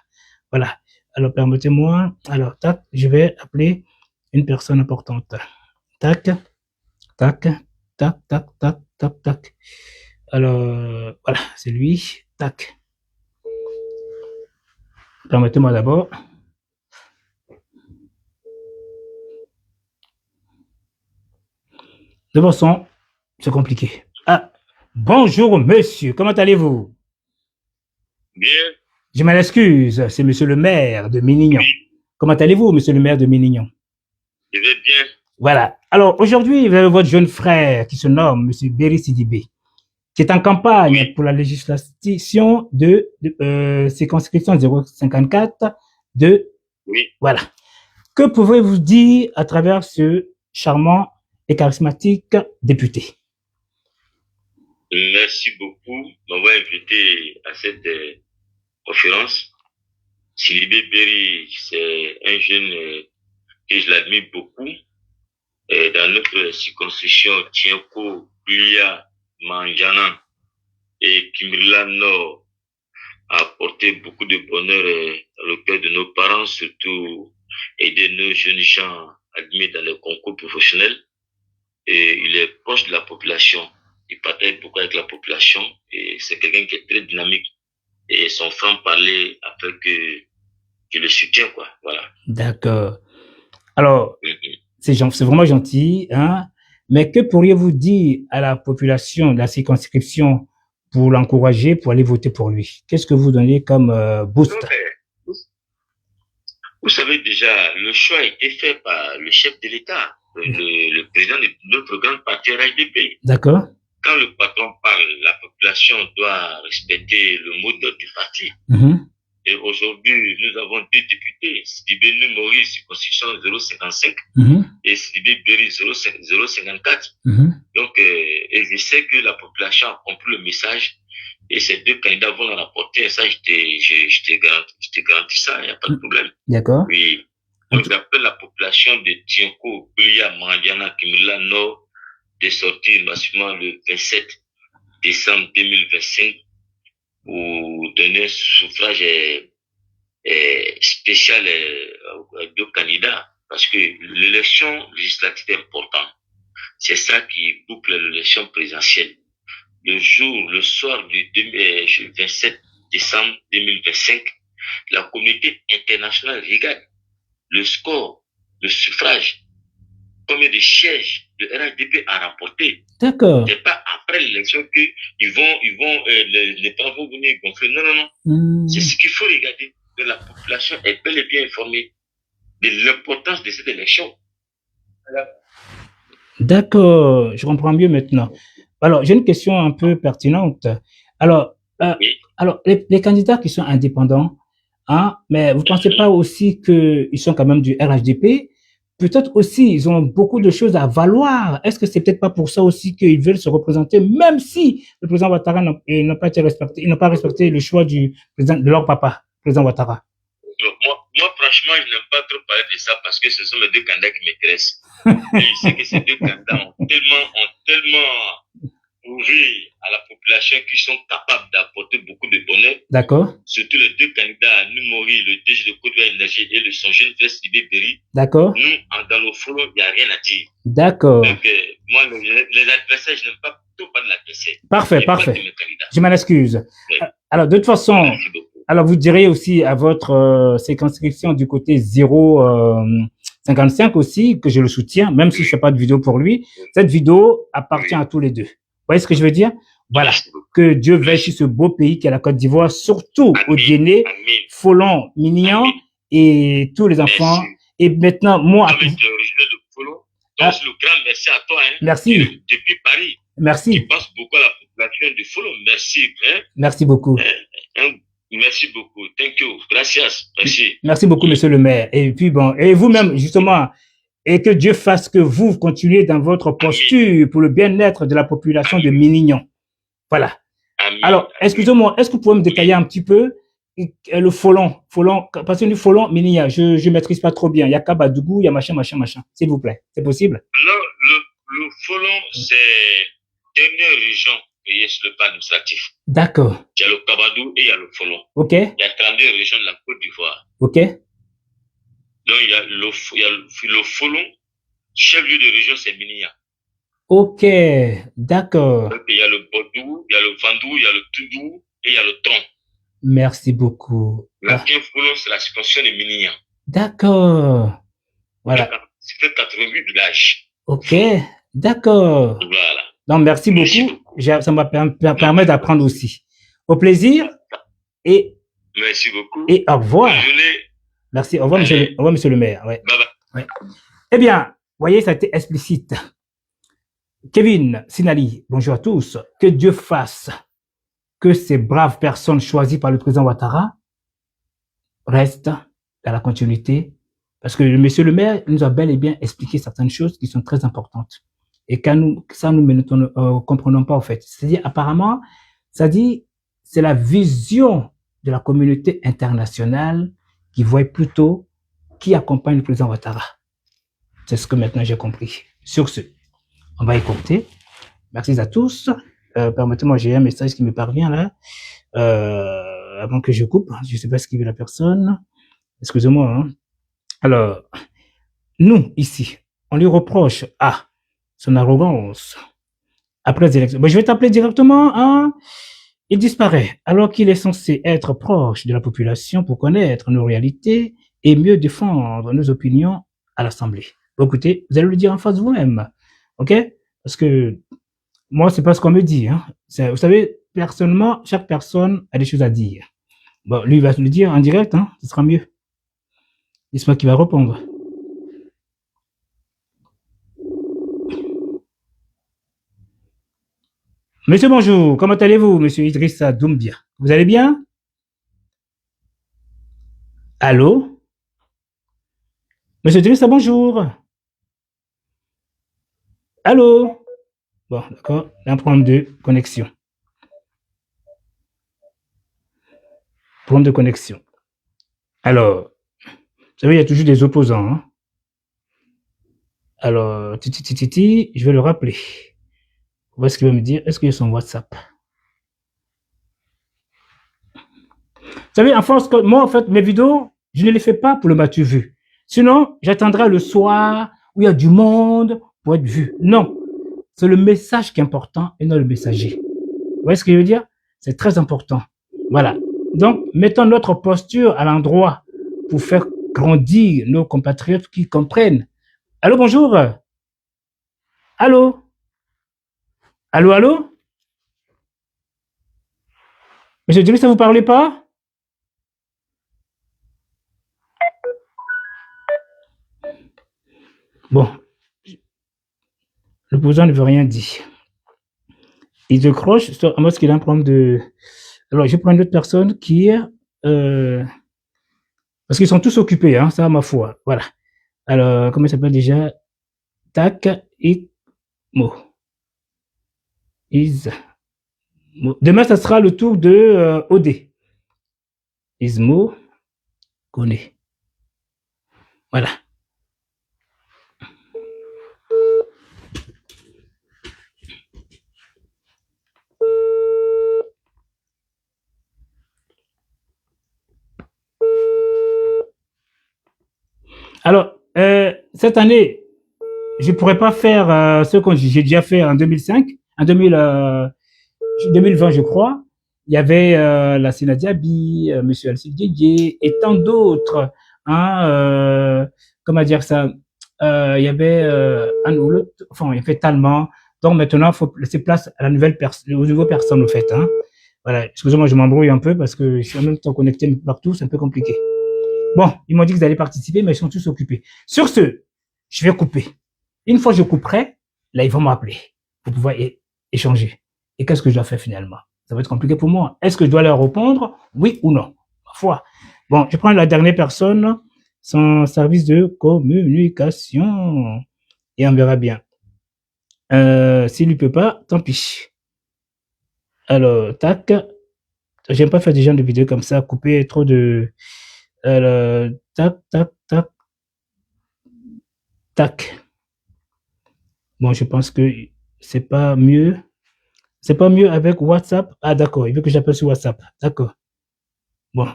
Voilà. Alors, permettez-moi. Alors, tac, je vais appeler une personne importante. Tac, tac, tac, tac, tac, tac, tac. Alors, voilà, c'est lui. Tac. Permettez-moi d'abord. De toute façon, c'est compliqué. Ah, bonjour monsieur, comment allez-vous? Bien. Je m'en excuse, c'est monsieur le maire de Ménignon. Comment allez-vous, monsieur le maire de Ménignon? Je vais bien. Voilà. Alors, aujourd'hui, vous avez votre jeune frère qui se nomme monsieur Béry Sidibé, qui est en campagne pour la législation de circonscription 054 de... Oui. Voilà. Que pouvez-vous dire à travers ce charmant et charismatique député? Merci beaucoup de m'avoir invité à cette conférence. Sidibé Béry, c'est un jeune que je l'admire beaucoup. Dans notre circonscription, Tienko, Bulia, Manjana et Kimrila Nord a apporté beaucoup de bonheur dans le cœur de nos parents, surtout aider nos jeunes gens admis dans les concours professionnels. Et il est proche de la population. Il partage beaucoup avec la population et c'est quelqu'un qui est très dynamique. Et son franc-parler a fait que je le soutiens, quoi. Voilà. D'accord. Alors, c'est vraiment gentil, hein? Mais que pourriez-vous dire à la population de la circonscription pour l'encourager, pour aller voter pour lui? Qu'est-ce que vous donnez comme boost? Vous savez déjà, le choix a été fait par le chef de l'État, le président de notre grande partie RHDP. D'accord. Quand le patron parle, la population doit respecter le mot d'ordre du parti. Et aujourd'hui, nous avons deux députés, Sidibé Maurice, circonscription 055, et Sidibé Béry 054. Donc, et je sais que la population a compris le message, et ces deux candidats vont en apporter, et ça, je te garantis ça, il n'y a pas de problème. D'accord. Oui. Donc, j'appelle la population de Tienko, Bulia, Mandiana, Kimila Nord, de sortir massivement le 27 décembre 2025 pour donner un suffrage spécial aux deux candidats, parce que l'élection législative est importante. C'est ça qui boucle l'élection présidentielle. Le soir du 27 décembre 2025, la communauté internationale regarde le score, le suffrage, combien de sièges le RHDP a remporté. D'accord. C'est pas après l'élection que les parents vont venir gonfler. Non, non, non. C'est ce qu'il faut regarder. Que la population est bel et bien informée de l'importance de cette élection. D'accord, je comprends mieux maintenant. Alors, j'ai une question un peu pertinente. Alors, alors les candidats qui sont indépendants, hein, mais vous pensez pas aussi qu'ils sont quand même du RHDP? Peut-être aussi, ils ont beaucoup de choses à valoir. Est-ce que c'est peut-être pas pour ça aussi qu'ils veulent se représenter, même si le président Ouattara n'a pas été respecté, ils n'ont pas respecté le choix du président, de leur papa, président Ouattara? Moi, franchement, je n'aime pas trop parler de ça parce que ce sont les deux candidats qui m'intéressent. Et je sais que ces deux candidats ont tellement prouvé à la population qu'ils sont capables d'apporter beaucoup de bonheur. D'accord. Surtout les deux candidats, Numori, le DG de Côte d'Ivoire Énergie et le son jeune frère Sidibé Béry. D'accord. Nous, dans le front, il n'y a rien à dire. D'accord. Donc, moi, les adversaires, je n'aime pas trop parler de l'adversaire. Parfait, parfait. Je m'en excuse. Oui. Alors, de toute façon, alors vous direz aussi à votre circonscription du côté 055 aussi que je le soutiens, même si je ne fais pas de vidéo pour lui. Cette vidéo appartient à tous les deux. Vous voyez ce que je veux dire? Voilà. Que Dieu veille sur ce beau pays qu'est la Côte d'Ivoire, surtout au Guinée, Folon, Mignon et tous les enfants. Merci. Et maintenant, moi... Avec l'original de Folon, Ah. donc le grand merci à toi. Hein, Merci. Depuis Paris. Tu Merci. passes beaucoup à la population de Folon. Merci. Hein, Merci beaucoup. hein, merci beaucoup. Thank you. Gracias. Merci. Merci beaucoup, monsieur le maire. Et puis bon, et vous-même, justement, et que Dieu fasse que vous continuez dans votre posture pour le bien-être de la population de Minignon. Voilà. Amen. Alors, excusez-moi, est-ce que vous pouvez me détailler un petit peu le Folon, parce que du Folon, Minignon, je ne maîtrise pas trop bien. Il y a Kabadougou, il y a machin, s'il vous plaît. C'est possible? Non, le Folon, c'est dernière région qui est sur le plan administratif. D'accord. Il y a le Kabadou et il y a le Folon. OK. Il y a 32 régions de la Côte d'Ivoire. OK. Donc, il y a le Folon, chef-lieu de région, c'est Minignon. OK. D'accord. Donc, il y a le Bodou, il y a le Vandou, il y a le Toudou et il y a le Tron. Merci beaucoup. L'ancien Folon, c'est la circonscription de Minignon. D'accord. Voilà. C'était 88 villages. OK. D'accord. Voilà. Donc, merci beaucoup. Ça m'a permis d'apprendre aussi. Au plaisir et, Merci beaucoup. et au revoir. Bonne journée. Merci. Au revoir, Allez. au revoir, monsieur le maire. Ouais. Bye bye. Ouais. Eh bien, voyez, ça a été explicite. Kevin Sinali, bonjour à tous. Que Dieu fasse que ces braves personnes choisies par le président Ouattara restent dans la continuité, parce que le monsieur le maire nous a bel et bien expliqué certaines choses qui sont très importantes. Et quand nous ne comprenons pas, en fait. C'est-à-dire, apparemment, ça dit, c'est la vision de la communauté internationale qui voit plutôt qui accompagne le président Ouattara. C'est ce que maintenant j'ai compris. Sur ce, on va écouter. Merci à tous. Permettez-moi, j'ai un message qui me parvient là. Avant que je coupe, je ne sais pas ce qu'il veut la personne. Excusez-moi. Hein. Alors, nous, ici, on lui reproche son arrogance après les élections. Bon, je vais t'appeler directement. Hein. Il disparaît alors qu'il est censé être proche de la population pour connaître nos réalités et mieux défendre nos opinions à l'Assemblée. Bon, écoutez, vous allez le dire en face vous-même. OK? Parce que moi, c'est pas ce qu'on me dit. Hein. Vous savez, personnellement, chaque personne a des choses à dire. Bon, lui, il va le dire en direct, hein, ce sera mieux. J'espère qu'il va répondre. Monsieur, bonjour. Comment allez-vous, monsieur Idrissa Doumbia? Vous allez bien? Allô? Monsieur Idrissa, bonjour. Allô? Bon, d'accord. Un problème de connexion. Problème de connexion. Alors, vous savez, il y a toujours des opposants. Hein? Alors, je vais le rappeler. Où est-ce qu'il va me dire? Est-ce qu'il y a son WhatsApp? Vous savez, en France, moi, en fait, mes vidéos, je ne les fais pas pour le m'as-tu vu. Sinon, j'attendrai le soir où il y a du monde pour être vu. Non. C'est le message qui est important et non le messager. Vous voyez ce que je veux dire? C'est très important. Voilà. Donc, mettons notre posture à l'endroit pour faire grandir nos compatriotes qui comprennent. Allô, bonjour. Allô? Allô, allô? Monsieur Idrissa, ça vous parlez pas? Bon. L'opposant ne veut rien dire. Il décroche, à moins qu'il a un problème de... Alors, je prends une autre personne qui est... parce qu'ils sont tous occupés, hein, ça ma foi. Voilà. Alors, comment il s'appelle déjà? Tac, Mo. Demain, ça sera le tour de OD. Ismo Kone. Voilà. Alors, cette année, je ne pourrais pas faire ce que j'ai déjà fait en 2005, en 2020, je crois. Il y avait la Sina Diaby, M. Alcide Didier et tant d'autres. Hein, comment dire ça? Il y avait enfin, il fait tellement. Donc maintenant, il faut laisser place à la nouvelle personne, aux nouvelles personnes, au fait. Hein. Voilà. Excusez-moi, je m'embrouille un peu parce que je suis en même temps connecté partout, c'est un peu compliqué. Bon, ils m'ont dit qu'ils allaient participer, mais ils sont tous occupés. Sur ce, je vais couper. Une fois que je couperai, là, ils vont m'appeler pour pouvoir échanger. Et qu'est-ce que je dois faire finalement? Ça va être compliqué pour moi. Est-ce que je dois leur répondre? Oui ou non? Parfois. Bon, je prends la dernière personne, son service de communication. Et on verra bien. S'il ne peut pas, tant pis. Alors, tac. J'aime pas faire des genres de vidéos comme ça, couper trop de... Alors, tac, tac, tac, tac. Bon, je pense que c'est pas mieux. C'est pas mieux avec WhatsApp. Ah, d'accord. Il veut que j'appelle sur WhatsApp. D'accord. Bon.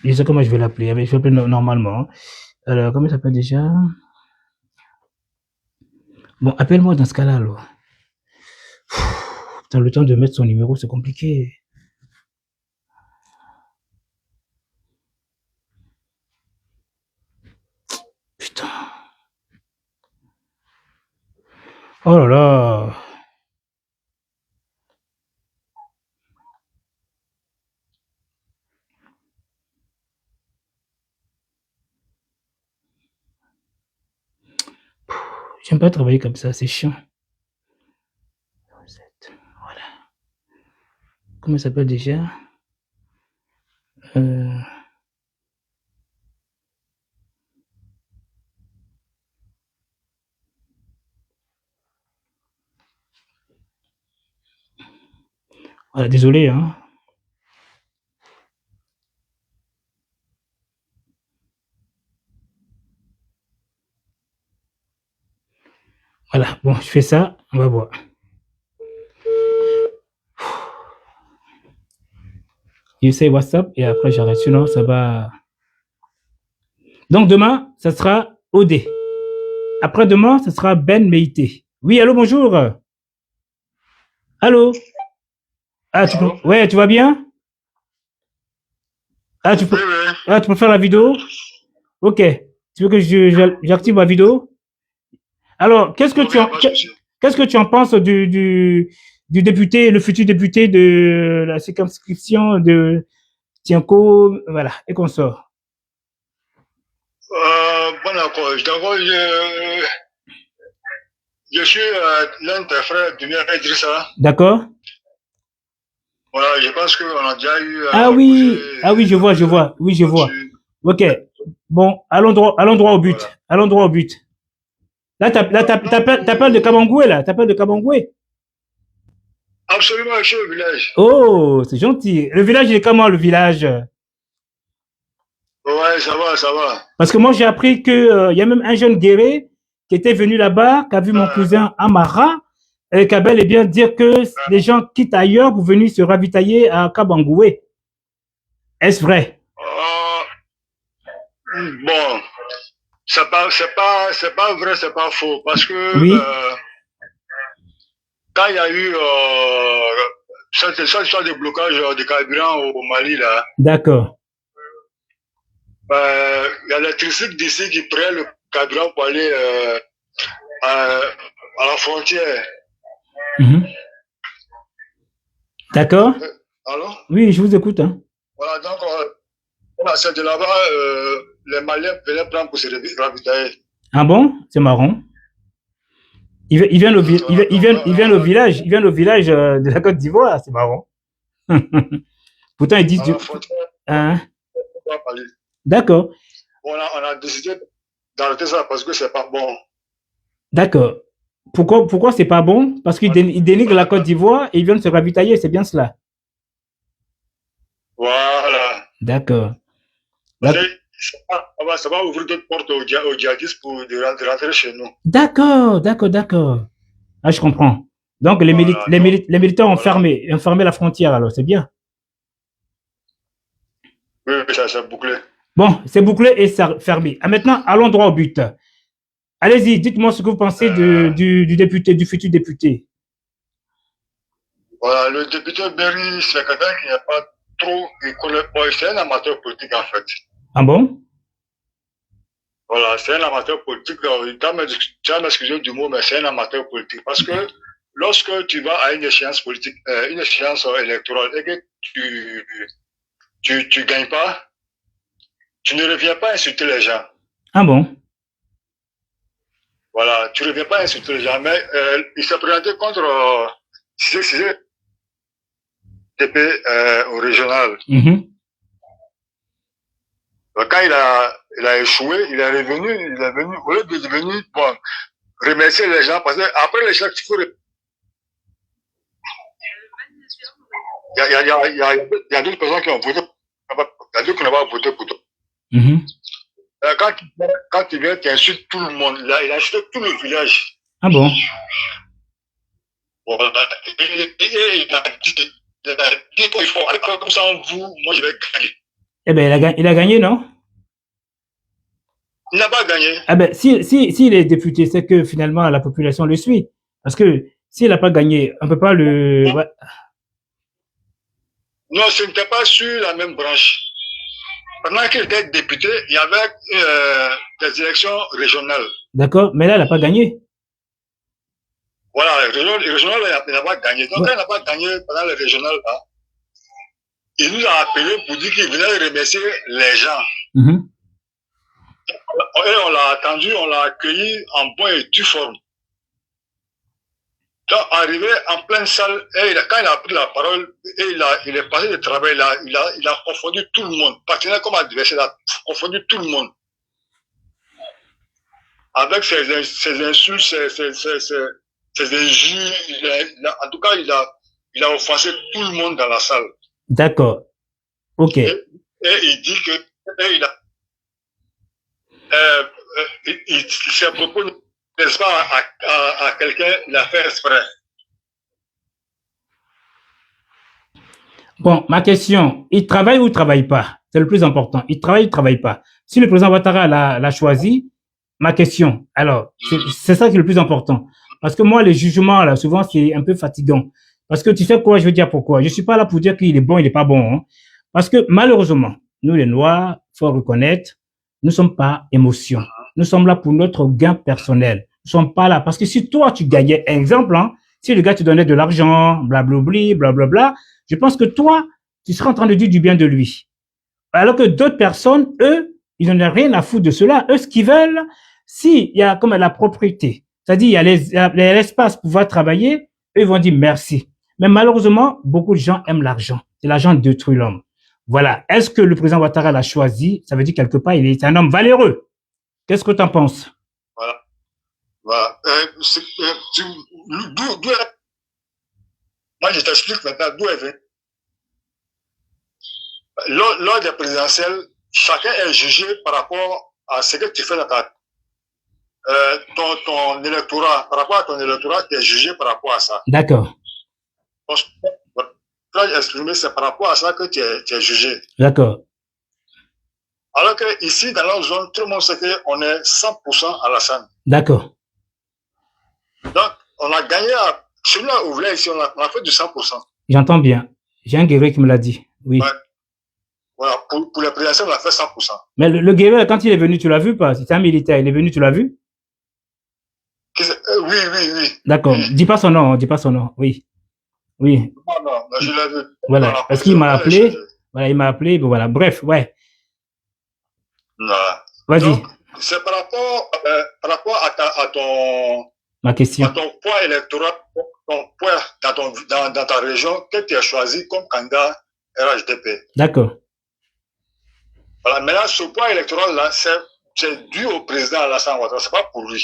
Je sais comment je vais l'appeler. Je vais l'appeler normalement. Alors, comment il s'appelle déjà? Bon, appelle-moi dans ce cas-là, alors. Putain, le temps de mettre son numéro, c'est compliqué. Putain. Oh là là. J'aime pas travailler comme ça, c'est chiant. Voilà. Comment ça s'appelle déjà? Voilà, désolé, hein. Voilà, bon, je fais ça, on va voir. J'essaie WhatsApp et après j'arrête, sinon ça va. Donc demain, ça sera OD. Après-demain, ça sera Ben Meïté. Oui, allô, bonjour. Allô? Ah, ouais, tu vas bien? Ah, tu peux faire la vidéo? Ok. Tu veux que j'active ma vidéo? Alors, qu'est-ce que tu en penses du député, le futur député de la circonscription de Tienko, voilà, et qu'on sort? Bon, d'accord. Je suis l'un des frères du maire Idrissa. D'accord. Voilà, je pense qu'on a déjà eu. Ah oui, je vois. Oui, je vois. Ok. Bon, allons droit au but. Voilà. Allons droit au but. Là, t'appelles de Kabangoué, là. T'appelles de Kabangoué. Absolument, je suis au village. Oh, c'est gentil. Le village, il est comment, le village? Ouais, ça va. Parce que moi, j'ai appris que y a même un jeune guerrier qui était venu là-bas, qui a vu mon cousin Amara, et qui a bel et bien dire que les gens quittent ailleurs pour venir se ravitailler à Kabangoué. Est-ce vrai? Bon, c'est pas vrai, c'est pas faux, parce que oui. Quand il y a eu cette histoire de blocage de carburant au Mali là. D'accord. Il y a les tricycles d'ici qui prennent le carburant pour aller à la frontière. D'accord. Allô? Oui, je vous écoute. Hein. Voilà, donc, c'est de là-bas, les Maliens venaient prendre pour se ravitailler. Ah bon? C'est marrant. Ils viennent au village de la Côte d'Ivoire, c'est marrant. Pourtant, ils disent... D'accord. On a décidé d'arrêter ça parce que c'est pas bon. D'accord. Pourquoi c'est pas bon? Parce qu'ils dénigrent la Côte d'Ivoire et ils viennent se ravitailler, c'est bien cela. Voilà. D'accord. Ça va ouvrir d'autres portes aux djihadistes pour rentrer chez nous. D'accord. Ah, je comprends. Donc, les militaires ont fermé la frontière, alors, c'est bien. Oui, ça c'est bouclé. Bon, c'est bouclé et fermé. Ah, maintenant, allons droit au but. Allez-y, dites-moi ce que vous pensez du futur député. Voilà, le député Berry, c'est quelqu'un qui n'a pas trop... c'est un amateur politique, en fait. Ah bon? Voilà, c'est un amateur politique. Tu vas m'excuser du mot, mais c'est un amateur politique. Parce que lorsque tu vas à une échéance politique, une échéance électorale, et que tu gagnes pas, tu ne reviens pas insulter les gens. Ah bon? Voilà, tu ne reviens pas insulter les gens. Mais il s'est présenté contre Cissé TP au régional. Quand il a échoué, il est venu, au lieu de venir bon, remercier les gens, parce que après les gens, il faut. Il y a d'autres personnes qui ont voté, il y a d'autres qui n'ont pas voté pour toi. Quand tu viens, tu insultes tout le monde. Là, il a insulté tout le village. Ah bon? Voilà. Il a dit, il faut aller comme ça en vous, moi je vais gagner. Eh bien, il a gagné, non? Il n'a pas gagné. Ah ben, s'il est député, c'est que finalement la population le suit. Parce que s'il n'a pas gagné, on ne peut pas le. Non, non, ce n'était pas sur la même branche. Pendant qu'il était député, il y avait des élections régionales. D'accord, mais là, il n'a pas gagné. Voilà, le régional, il n'a pas gagné. Donc, quand il n'a pas gagné pendant le régional, là, il nous a appelé pour dire qu'il venait remercier les gens. Et on l'a attendu, on l'a accueilli en bonne et due forme. Donc, arrivé en pleine salle, et quand il a pris la parole, et il est passé de travail, il a confondu tout le monde. Partenaire comme adversaire, il a confondu tout le monde. Avec ses insultes, ses injures, en tout cas, il a offensé tout le monde dans la salle. D'accord. Ok. Et il dit que, il s'est proposé, n'est-ce pas, à quelqu'un, il a fait exprès. Bon, ma question, il travaille ou il ne travaille pas? C'est le plus important. Il travaille ou il ne travaille pas? Si le président Ouattara l'a choisi, ma question, alors, c'est ça qui est le plus important. Parce que moi, les jugements, là, souvent, c'est un peu fatigant. Parce que tu sais quoi, je veux dire pourquoi. Je ne suis pas là pour dire qu'il est bon, il n'est pas bon. Hein. Parce que malheureusement, nous les Noirs, il faut reconnaître, nous ne sommes pas émotion. Nous sommes là pour notre gain personnel. Nous ne sommes pas là. Parce que si toi, tu gagnais, exemple, hein, si le gars te donnait de l'argent, blablabli, blablabla, je pense que toi, tu seras en train de dire du bien de lui. Alors que d'autres personnes, eux, ils n'en ont rien à foutre de cela. Eux, ce qu'ils veulent, s'il y a comme la propriété, c'est-à-dire il y a l'espace pour pouvoir travailler, eux, ils vont dire merci. Mais malheureusement, beaucoup de gens aiment l'argent. Et l'argent détruit l'homme. Voilà. Est-ce que le président Ouattara l'a choisi? Ça veut dire quelque part, il est un homme valeureux. Qu'est-ce que tu en penses? Voilà. Voilà. Moi, je t'explique maintenant d'où elle vient. Lors des présidentielles, chacun est jugé par rapport à ce que tu fais dans ta ton électorat, par rapport à ton électorat, tu es jugé par rapport à ça. D'accord. C'est par rapport à ça que tu es jugé. D'accord. Alors que ici, dans notre zone, tout le monde sait qu'on est 100% à Alassane. D'accord. Donc, on a gagné celui-là où ici, on a fait du 100%. J'entends bien. J'ai un guerrier qui me l'a dit. Oui. Ouais. Voilà, pour les présidentielles, on a fait 100%. Mais le guerrier, quand il est venu, tu l'as vu pas? C'était un militaire, il est venu, tu l'as vu? Oui. D'accord. Dis pas son nom, dis pas son nom. Oui. Oui. Non, je l'ai vu. Voilà. Parce qu'il m'a appelé. Voilà, il m'a appelé. Bon, voilà. Bref, ouais. Voilà. Vas-y. C'est par rapport à ton. Ma question. À ton poids électoral, ton poids dans ta région que tu as choisi comme candidat RHDP. D'accord. Voilà. Maintenant, ce poids électoral-là, c'est dû au président Alassane Ouattara. C'est pas pour lui.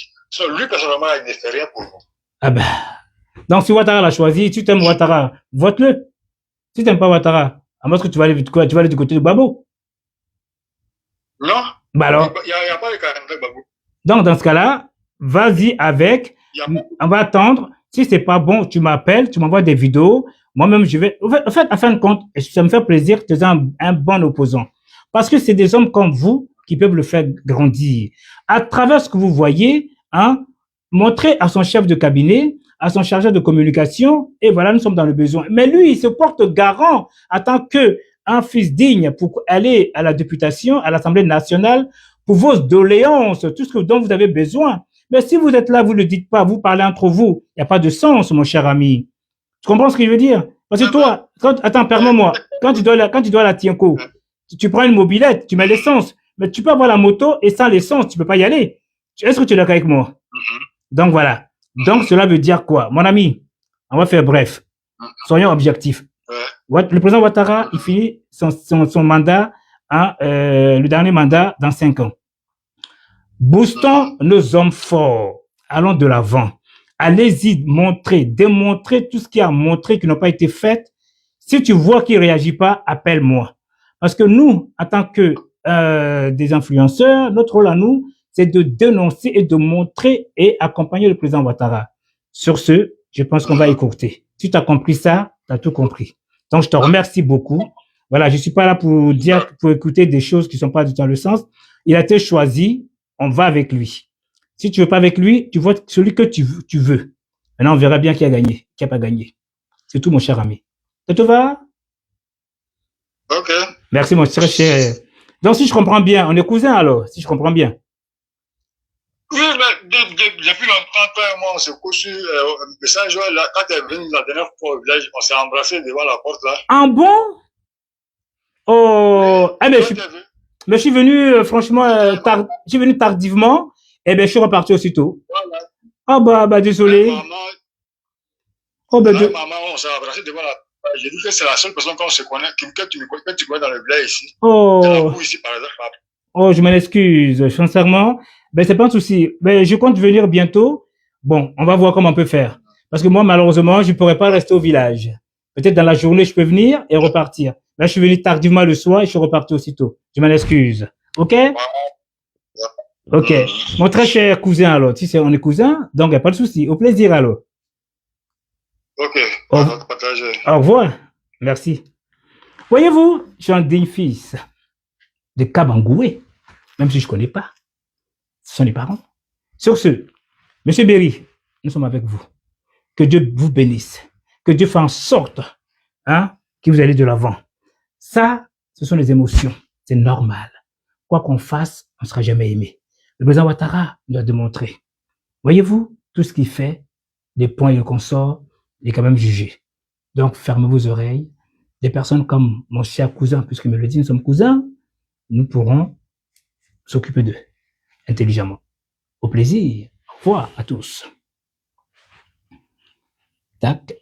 Lui, personnellement, il ne fait rien pour nous. Ah ben. Donc, si Ouattara l'a choisi, tu t'aimes Ouattara, vote-le. Si tu n'aimes pas Ouattara, à moins que tu vas aller du côté de Gbagbo. Non. Bah alors. Il n'y a pas de candidat Gbagbo. Donc, dans ce cas-là, vas-y avec. On va attendre. Si c'est pas bon, tu m'appelles, tu m'envoies des vidéos. Moi-même, je vais. En fait, à fin de compte, ça me fait plaisir que tu aies un bon opposant. Parce que c'est des hommes comme vous qui peuvent le faire grandir. À travers ce que vous voyez, hein, montrer à son chef de cabinet, à son chargé de communication, et voilà, nous sommes dans le besoin. Mais lui, il se porte garant en tant qu'un fils digne pour aller à la députation, à l'Assemblée nationale, pour vos doléances, tout ce dont vous avez besoin. Mais si vous êtes là, vous ne le dites pas, vous parlez entre vous, il n'y a pas de sens, mon cher ami. Tu comprends ce que je veux dire? Parce que toi, attends, permets-moi, quand tu dois à la Tienco, tu prends une mobilette, tu mets l'essence. Mais tu peux avoir la moto et sans l'essence, tu peux pas y aller. Est-ce que tu es d'accord avec moi? Donc voilà. Donc cela veut dire quoi? Mon ami, on va faire bref. Soyons objectifs. Le président Ouattara, il finit son mandat, le dernier mandat dans 5 ans. Boostons nos hommes forts. Allons de l'avant. Allez-y démontrer tout ce qui a montré qui n'a pas été fait. Si tu vois qu'il ne réagit pas, appelle-moi. Parce que nous, en tant que des influenceurs, notre rôle à nous, c'est de dénoncer et de montrer et accompagner le président Ouattara. Sur ce, je pense qu'on va écourter. Si tu as compris ça, tu as tout compris. Donc, je te remercie beaucoup. Voilà, je ne suis pas là pour écouter des choses qui ne sont pas du tout dans le sens. Il a été choisi, on va avec lui. Si tu ne veux pas avec lui, tu votes celui que tu veux. Maintenant, on verra bien qui a gagné, qui n'a pas gagné. C'est tout, mon cher ami. Ça te va? Ok. Merci, mon très cher. Donc, si je comprends bien, on est cousins alors, si je comprends bien. Oui, mais depuis longtemps, toi et moi, on se couche sur message. Là, quand tu es venu la dernière fois au village, on s'est embrassé devant la porte là. Ah bon? Oh, oui, mais je suis venu, franchement, je suis venu tardivement, et bien je suis reparti aussitôt. Voilà. Ah bah désolé. Maman, on s'est embrassé devant la porte. J'ai dit que c'est la seule personne qu'on se connaît, que tu connais dans le village ici. Oh. Ici, par exemple. Oh, je m'en excuse, sincèrement. Ben, c'est pas un souci. Ben, je compte venir bientôt. Bon, on va voir comment on peut faire. Parce que moi, malheureusement, je ne pourrais pas rester au village. Peut-être dans la journée, je peux venir et repartir. Là, je suis venu tardivement le soir et je suis reparti aussitôt. Je m'en excuse. OK? OK. Mon très cher cousin, alors. Si on est cousins, donc il n'y a pas de souci. Au plaisir, alors. OK. Au revoir. Merci. Voyez-vous, je suis un digne fils de Kabangoué, même si je ne connais pas. Ce sont les parents. Sur ce, Monsieur Berry, nous sommes avec vous. Que Dieu vous bénisse. Que Dieu fasse en sorte que vous allez de l'avant. Ça, ce sont les émotions. C'est normal. Quoi qu'on fasse, on ne sera jamais aimé. Le président Ouattara nous a démontré. Voyez-vous, tout ce qu'il fait, les points et le consort, il est quand même jugé. Donc, fermez vos oreilles. Des personnes comme mon cher cousin, puisqu'il me le dit, nous sommes cousins, nous pourrons s'occuper d'eux intelligemment. Au plaisir. Au revoir à tous. Tac.